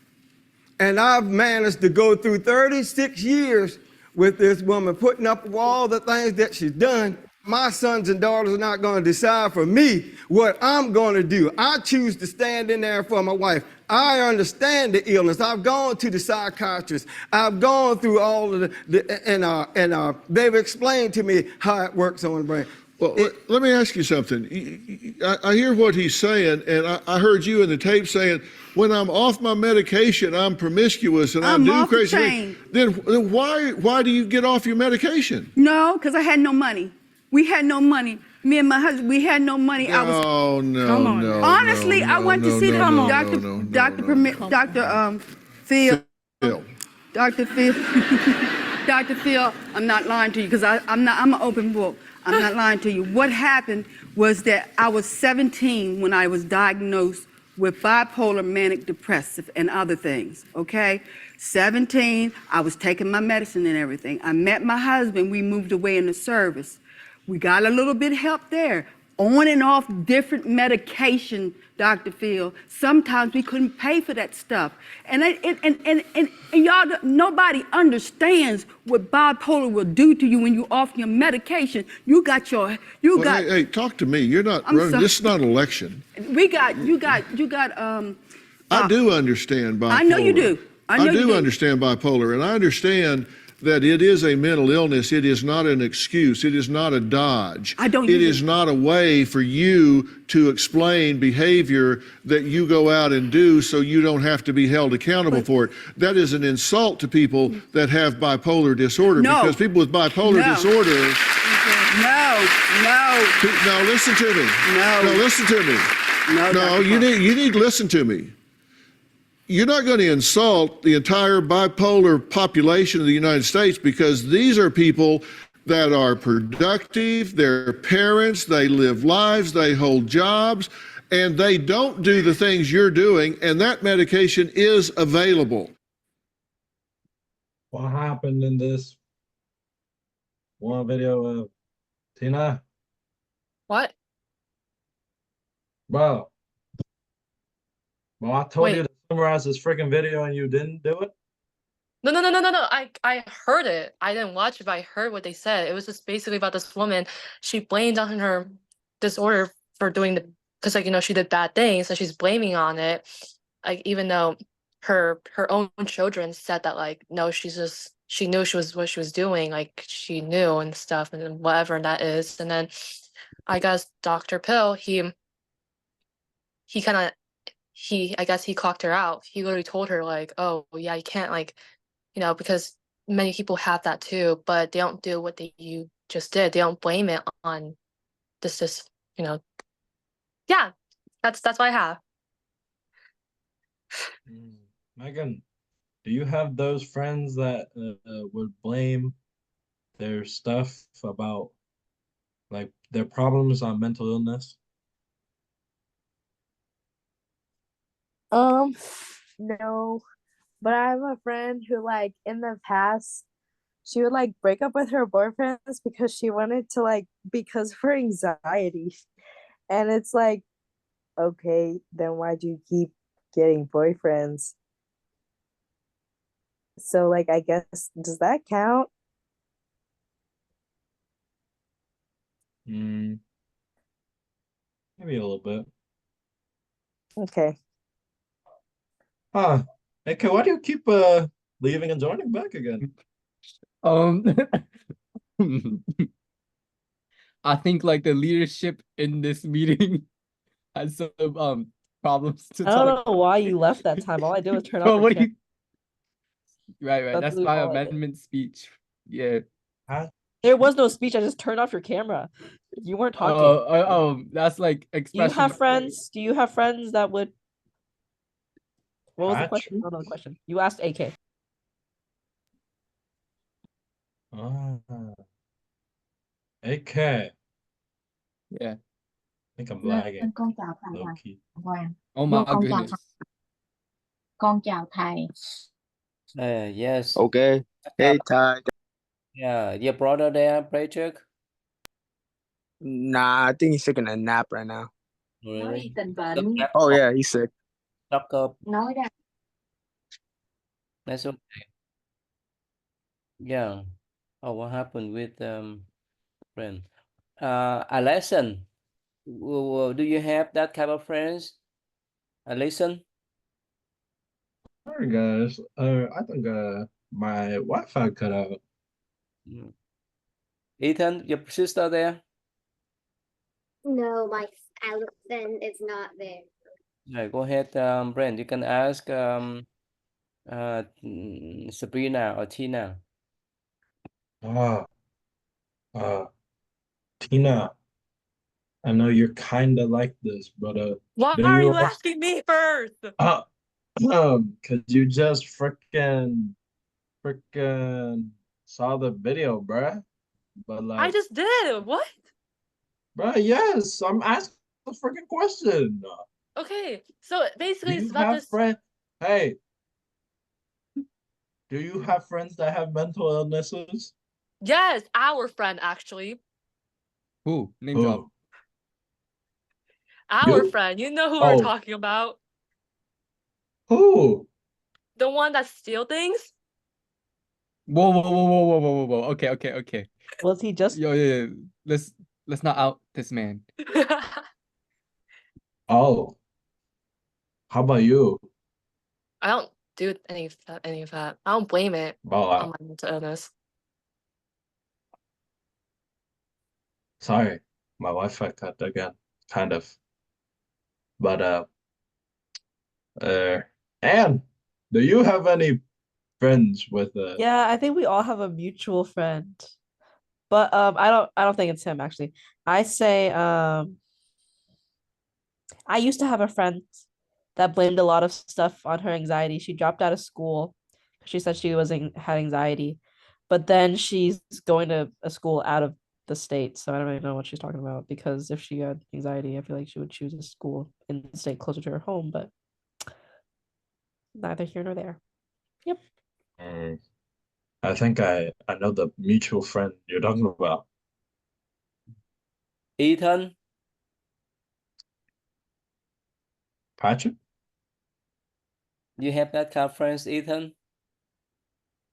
And I've managed to go through 36 years with this woman, putting up with all the things that she's done. My sons and daughters are not going to decide for me what I'm going to do. I choose to stand in there for my wife. I understand the illness. I've gone to the psychiatrist. I've gone through all of they've explained to me how it works on the brain. Well, let me ask you something. I hear what he's saying, and I heard you in the tape saying, when I'm off my medication, I'm promiscuous and I do crazy things. Then why do you get off your medication? No, because I had no money. We had no money. Me and my husband, we had no money. No. Honestly, I went to see Dr. Phil. Dr. Phil. Dr. Phil, I'm not lying to you because I'm an open book. I'm not lying to you. What happened was that I was 17 when I was diagnosed with bipolar manic depressive and other things, okay? 17, I was taking my medicine and everything. I met my husband, we moved away in the service. We got a little bit of help there. On and off different medication, Dr. Phil. Sometimes we couldn't pay for that stuff. And y'all, nobody understands what bipolar will do to you when you off your medication. Hey, talk to me. You're not running. This is not an election. You got. I do understand bipolar. I know you do. I do understand bipolar, and I understand that it is a mental illness. It is not an excuse. It is not a dodge. It is not a way for you to explain behavior that you go out and do so you don't have to be held accountable for it. That is an insult to people that have bipolar disorder, because people with bipolar disorder. No, listen to me. No, listen to me. No, you need to listen to me. You're not going to insult the entire bipolar population of the United States, because these are people that are productive, they're parents, they live lives, they hold jobs, and they don't do the things you're doing, and that medication is available. What happened in this one video of Tina? What? Bro, I told you to summarize this freaking video and you didn't do it? No. I heard it. I didn't watch it, but I heard what they said. It was just basically about this woman. She blamed on her disorder for doing because she did bad things, and she's blaming on it. Like, even though her own children said that, like, no, she knew what she was doing, like, she knew and stuff, and whatever that is. And then I guess Dr. Pill, I guess he clocked her out. He literally told her, like, oh yeah, you can't, like, because many people have that too, but they don't do what you just did. They don't blame it on this, yeah, that's what I have. Megan, do you have those friends that would blame their stuff about, like, their problems on mental illness? No, but I have a friend who, like, in the past, she would, like, break up with her boyfriends because she wanted to, like, because of her anxiety. And it's like, Okay, then why'd you keep getting boyfriends? So, like, I guess, does that count? Mm, maybe a little bit. Okay. Huh. Okay, why do you keep leaving and joining back again? Um, I think like the leadership in this meeting has some problems to I don't talk. know why you left that time. All I did was turn off Bro, your what do camera. you? Right. That's That's literally my all I did. amendment speech. Yeah. Huh? There was no speech. I just turned off your camera. You weren't talking. That's like Do you expression. have friends? Do you have friends that would? What was the question? Patrick? Oh, no, the question. You asked AK. Ah, AK. I Yeah. think I'm Vâng, lagging, con chào thầy low Hoàng key. Hoàng. Oh Vô my con chào goodness. con chào thầy. Yes. Okay. Hey, Ty. Yeah, your brother there, Patrick? Nah, I think he's taking a nap right now. Nói Really? gì tình Look bệnh, at Oh yeah, he's sick. soccer. nói ra. That's okay. Yeah. Oh, what happened with friend? A lesson. Do you have that kind of friends? A lesson? Sorry guys. I think my Wi-Fi cut out. Ethan, your sister there? No, my elephant is not there. Yeah, go ahead, Brent. You can ask Sabrina or Tina. Ah, Tina, I know you're kind of like this, but Why do are you you asking me first? uh, cause you just freaking saw the video, bruh. But I like, just did. What? bruh, yes, I'm asking the freaking question. Okay, so Do basically it's you about have this. friends? Hey, do you have friends that have mental illnesses? Yes, our friend actually. Who? Name drop. Our You? friend. You know who we're Oh, talking about. who? The one that steal things? Whoa, whoa, whoa, whoa, whoa, whoa, whoa. Okay. Was he just? Yo, yeah. Let's not out this man. Oh, how about you? I don't do any of that. I don't blame it on Well, my mental illness. sorry, my Wi-Fi cut again, kind of. But uh, Anne, do you have any friends with Yeah, I think we all have a mutual friend. But I don't think it's him actually. I say I used to have a friend that blamed a lot of stuff on her anxiety. She dropped out of school because she said she had anxiety, but then she's going to a school out of the state, so I don't really know what she's talking about. Because if she had anxiety, I feel like she would choose a school in the state closer to her home, but neither here nor there. Yep. I think I know the mutual friend you're talking about. Ethan? Patrick? You have that kind of friends, Ethan?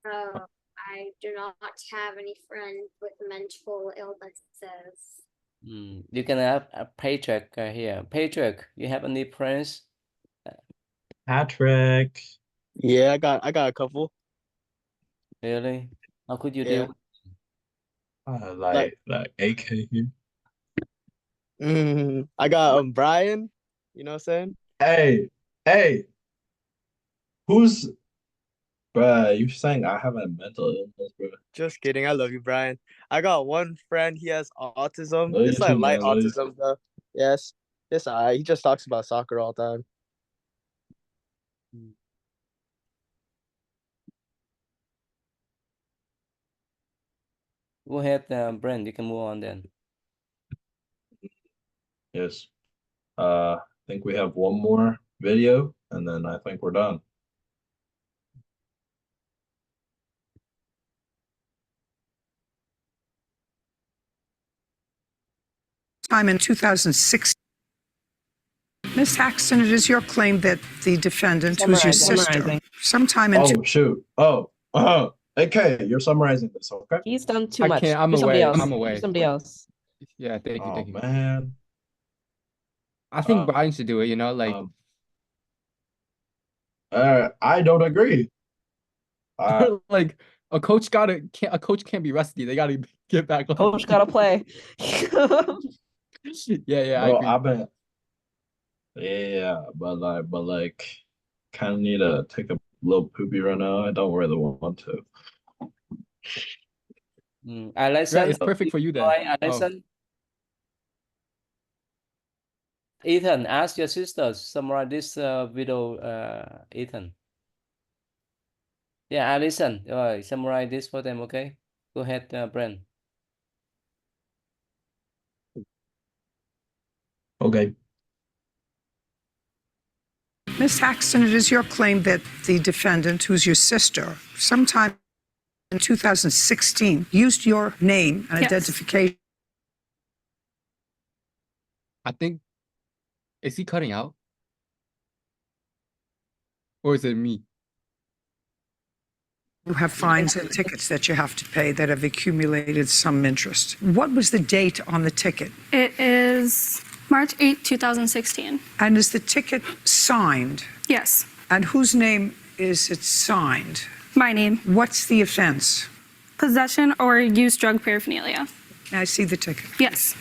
I do not have any friends with mental illnesses. You can have a Patrick here. Patrick, you have any friends? Patrick. Yeah, I got a couple. Really? How could you deal Yeah. with Like Like AK here. I got Brian, you know what I'm saying? Hey, who's bruh? You saying I have a mental illness, bro? Just kidding. I love you, Brian. I got one friend, he has autism. Love you It's like too, light man. Love you. autism though. Yes. It's alright. He just talks about soccer all the time. Go ahead, Brent, you can move on then. Yes. I think we have one more video, and then I think we're done. Time in 2006. Ms. Haxton, it is your claim that the defendant, who's your sister, Summarizing. sometime in Oh shoot. Okay, you're summarizing this, okay? He's done too I much. can't. I'm Do somebody away. else. I'm Do away. somebody else. Yeah, thank you, Oh thank you. man. I think Brian should do it, like I don't agree. like a coach can't be rusty. They gotta get back on. Coach gotta play. Yeah, I Bro, agree. I've been but like kind of need to take a little poopy right now. I don't really want to. Alison, Right, it's perfect for you then. Alright, Alison. Ethan, ask your sisters summarize this video. Ethan. Yeah, Alison, summarize this for them, okay? Go ahead, Brent. Okay. Ms. Haxton, it is your claim that the defendant, who's your sister, sometime in 2016 used your name and Yes. identification. I think, is he cutting out? Or is it me? You have fines and tickets that you have to pay that have accumulated some interest. What was the date on the ticket? It is March 8th, 2016. And is the ticket signed? Yes. And whose name is it signed? My name. What's the offense? Possession or use drug paraphernalia. May I see the ticket? Yes.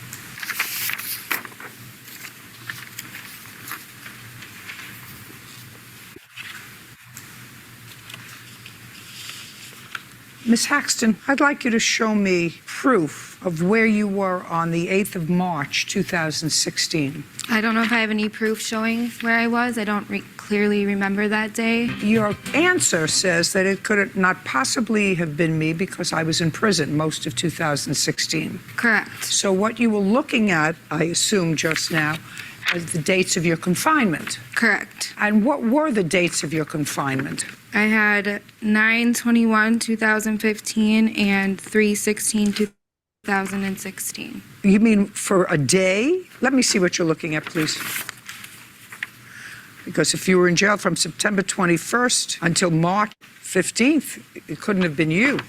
Ms. Haxton, I'd like you to show me proof of where you were on the 8th of March, 2016. I don't know if I have any proof showing where I was. I don't clearly remember that day. Your answer says that it could not possibly have been me because I was in prison most of 2016. Correct. So what you were looking at, I assume just now, are the dates of your confinement. Correct. And what were the dates of your confinement? I had 9/21/2015 and 3/16/2016. You mean for a day? Let me see what you're looking at, please. Because if you were in jail from September 21st until March 15th, it couldn't have been you.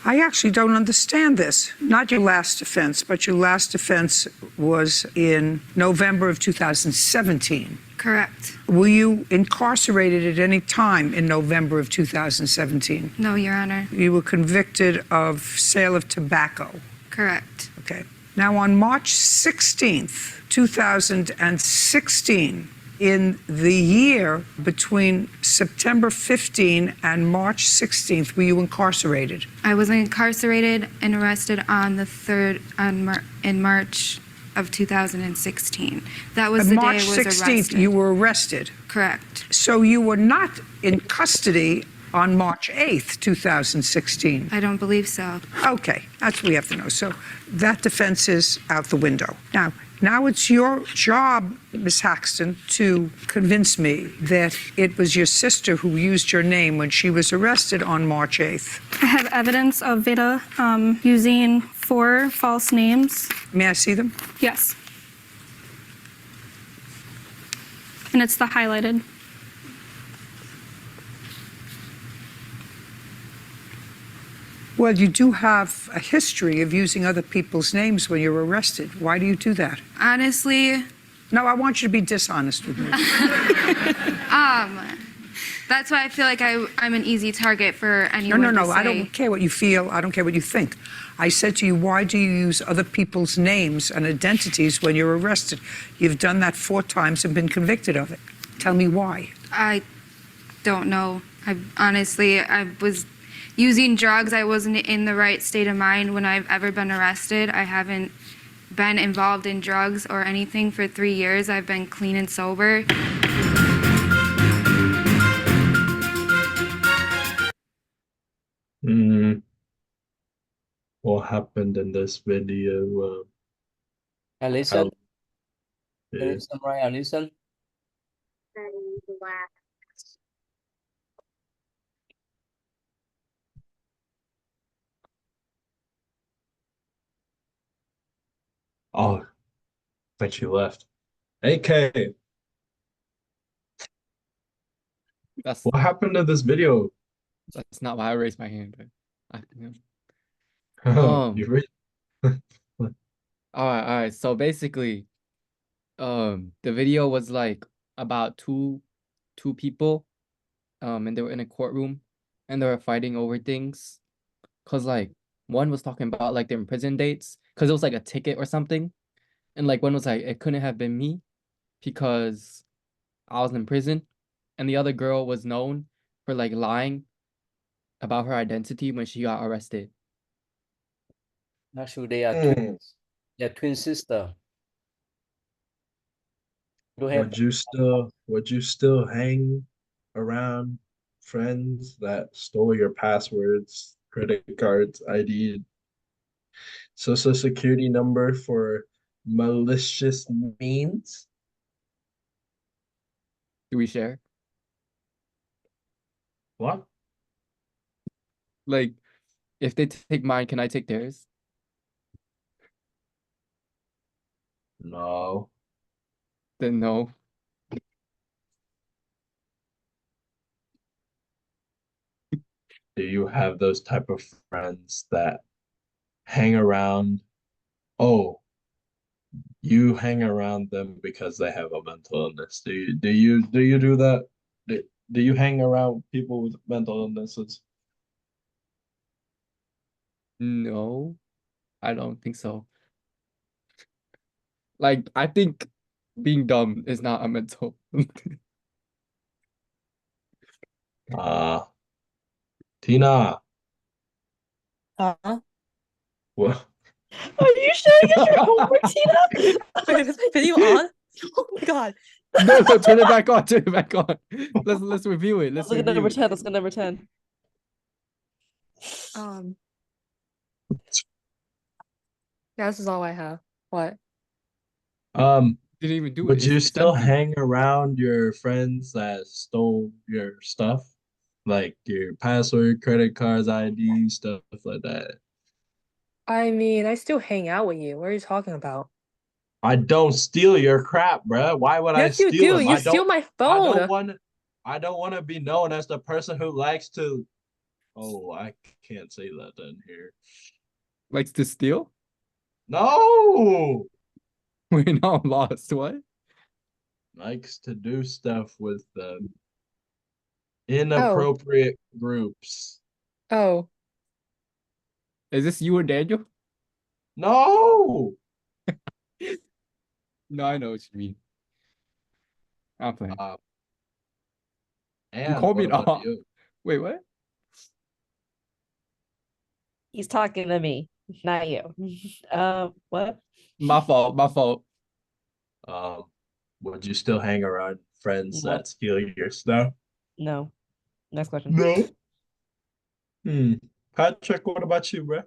I actually don't understand this. Not your last offense, but your last offense was in November of 2017. Correct. Were you incarcerated at any time in November of 2017? No, Your Honor. You were convicted of sale of tobacco. Correct. Okay. Now, on March 16th, 2016, in the year between September 15 and March 16th, were you incarcerated? I was incarcerated and arrested on the 3rd in March of 2016. That was On the March day I was 16th, arrested. you were arrested. Correct. So you were not in custody on March 8th, 2016. I don't believe so. Okay, that's what we have to know. So that defense is out the window. Now it's your job, Ms. Haxton, to convince me that it was your sister who used your name when she was arrested on March 8th. I have evidence of Veda using 4 false names. May I see them? Yes. And it's the highlighted. Well, you do have a history of using other people's names when you're arrested. Why do you do that? Honestly. No, I want you to be dishonest with me. That's why I feel like I'm an easy target for anyone No, to I say. don't care what you feel. I don't care what you think. I said to you, why do you use other people's names and identities when you're arrested? You've done that 4 times and been convicted of it. Tell me why. I don't know. I was using drugs. I wasn't in the right state of mind when I've ever been arrested. I haven't been involved in drugs or anything for 3 years. I've been clean and sober. What happened in this video? Alison, Yeah. can you summarize, Alison? Oh, think she left. AK, That's what happened to this video? that's not why I raised my hand, but yeah. You Um, read? all right. So basically, the video was like about two people, and they were in a courtroom, and they were fighting over things, cause like one was talking about like their prison dates, cause it was like a ticket or something, and like one was like it couldn't have been me, because I was in prison, and the other girl was known for like lying about her identity when she got arrested. Actually, they are Mm. twins. They're twin sister. Do have Would you still hang around friends that stole your passwords, credit cards, ID, social security number for malicious means? Do we share? What? Like, if they take mine, can I take theirs? No. Then no. Do you have those type of friends that hang around? Oh, you hang around them because they have a mental illness. Do you do that? Do you hang around people with mental illnesses? No, I don't think so. Like, I think being dumb is not a mental. Tina, Huh? what? Are you showing us your homework, Tina? Wait, is my video on? Oh my god. No, turn it back on. Turn it back on. Let's review it. Let's Let's look at review number it. 10. Let's go number 10. Yeah, this is all I have. What? Didn't even do it. Would you It's still empty. hang around your friends that stole your stuff? Like your password, credit cards, ID, stuff like that. I mean, I still hang out with you. What are you talking about? I don't steal your crap, bruh. Why would I Yes, you steal do. them? You steal my I don't phone. want I don't want to be known as the person who likes to. Oh, I can't say that in here. Likes to steal? No, Wait, now I'm lost. What? likes to do stuff with Oh. inappropriate groups. Oh. Is this you and Daniel? No, No, I know what you mean. I'm playing. You and call me what an about op. you? Wait, what? He's talking to me, not you. What? My fault. My fault. Um, would you still hang around friends No. that steal your stuff? No. Next question. No. Patrick, what about you, bro?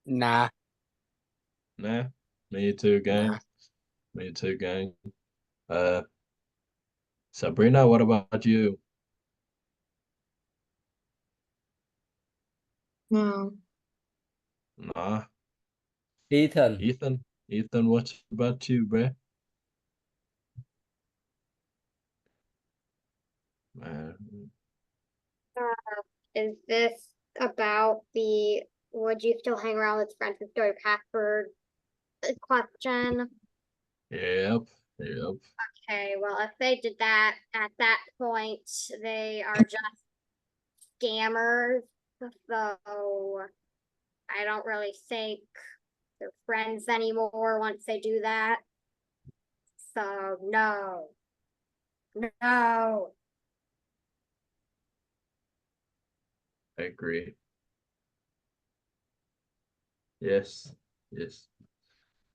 Nah. Nah. Me too, gang. Nah. Me too, gang. Uh, Sabrina, what about you? No. Nah. Ethan. Ethan, what about you, bro? Is this about the would you still hang around with friends with your password question? Yep. Yep. Okay, well, if they did that at that point, they are just scammers. So I don't really think they're friends anymore once they do that. So no. No. I agree. Yes. Yes.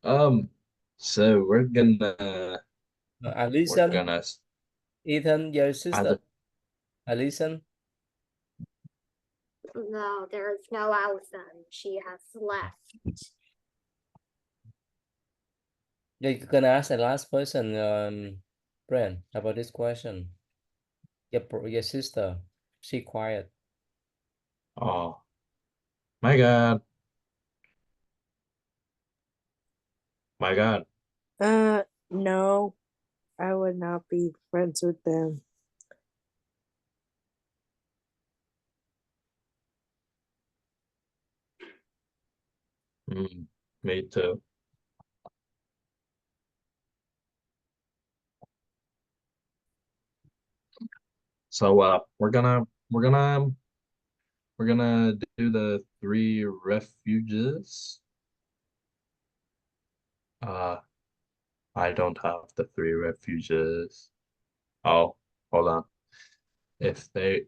So we're gonna Alison. Ethan, your sister. Alison. No, there is no Allison. She has left. Yeah, you can ask the last person, Brent, about this question. Your sister. She quiet. Oh my God. My God. No, I would not be friends with them. Me too. So we're gonna do the three refuges. I don't have the three refuges. Oh, hold on. If they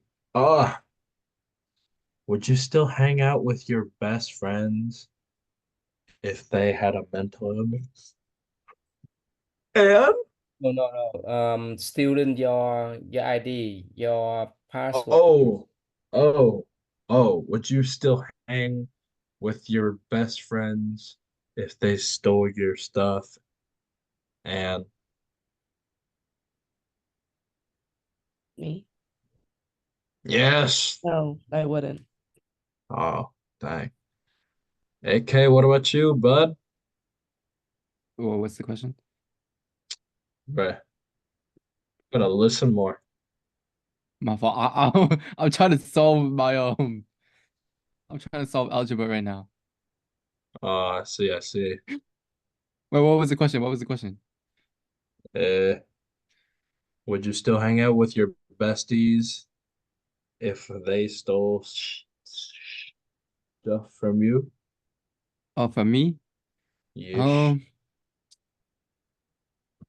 would you still hang out with your best friends if they had a mental illness? And Student your ID, your password. would you still hang with your best friends if they stole your stuff? And Me? yes. No, I wouldn't. Oh, dang. AK, what about you, bud? Well, what's the question? Right. Gotta listen more. My fault. I'm trying to solve my I'm trying to solve algebra right now. Oh, I see, I see. Wait, what was the question? What was the question? Would you still hang out with your besties if they stole stuff from you? Oh, for me? Yes.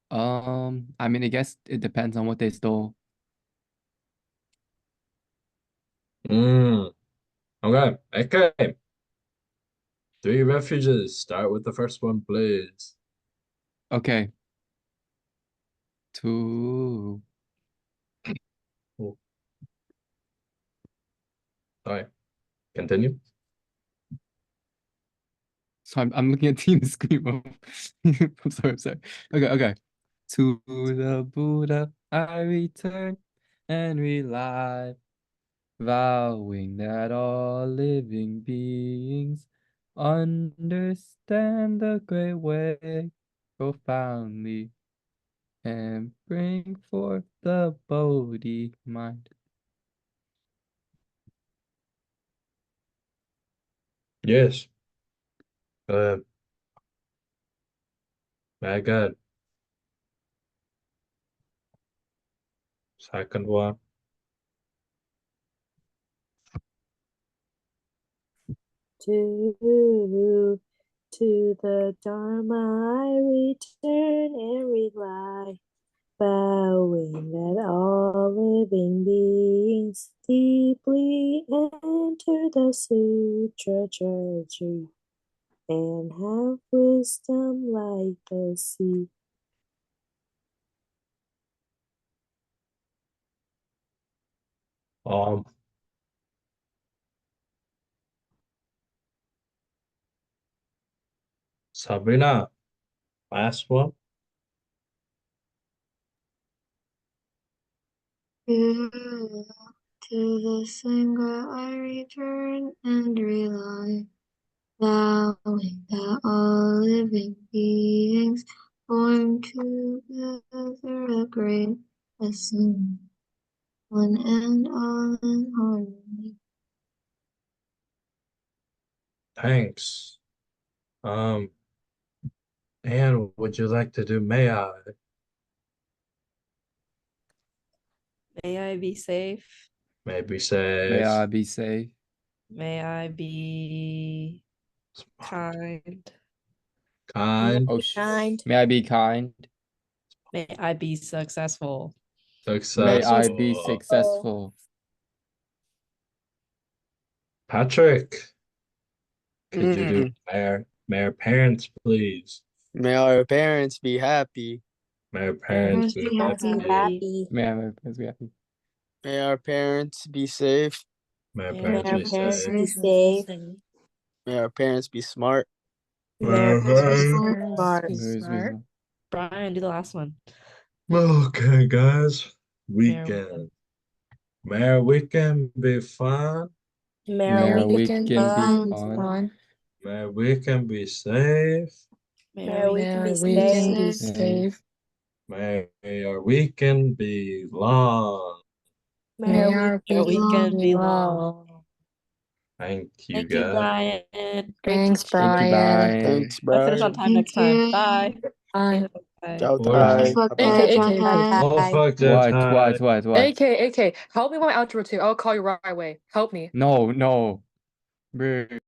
I mean, I guess it depends on what they stole. Okay. Okay. Three refuges. Start with the first one, please. Okay. Two. Oh, sorry. Continue. So I'm looking at the screen. I'm sorry. Okay. To the Buddha I return and rely, vowing that all living beings understand the great way profoundly and bring forth the Bodhi mind. Yes. Good. Very good. Second one. To the Dharma I return and rely, vowing that all living beings deeply enter the sutra treasury and have wisdom like the sea. Sabrina, last one. To the Sangha I return and rely, vowing that all living beings form together a great lesson, one and all in harmony. Thanks. And would you like to do may I? May I be safe? Maybe May safe. I be safe. May I be kind? Kind. May I be kind. May I be successful? May I be Successful. successful. Patrick, could you do mayor parents, please? May our parents be happy. May our parents be happy. May our parents be happy. May our parents be safe. May our parents be safe. safe. May our parents be smart. May our Smart. Smart. Brian, do the last one. Okay, guys. Mayor Weekend. Mayor weekend be fun. May our weekend be fun. May our weekend be safe. May our weekend be we can be safe. safe. May our weekend be long. May our May our weekend weekend be be long. long. Thank you, Thank you, guys. Brian. Great Thanks, teaching. Thank you, Brian. Brian. Thanks, I'll finish on Brian. time next time. Bye. Bye. Bye. Ciao, Or- Ty. Fuck Bye-bye. AK, bye. Oh, fuck that What? AK, help me with my outro too. I'll call you right away. Help me. No. Bruh.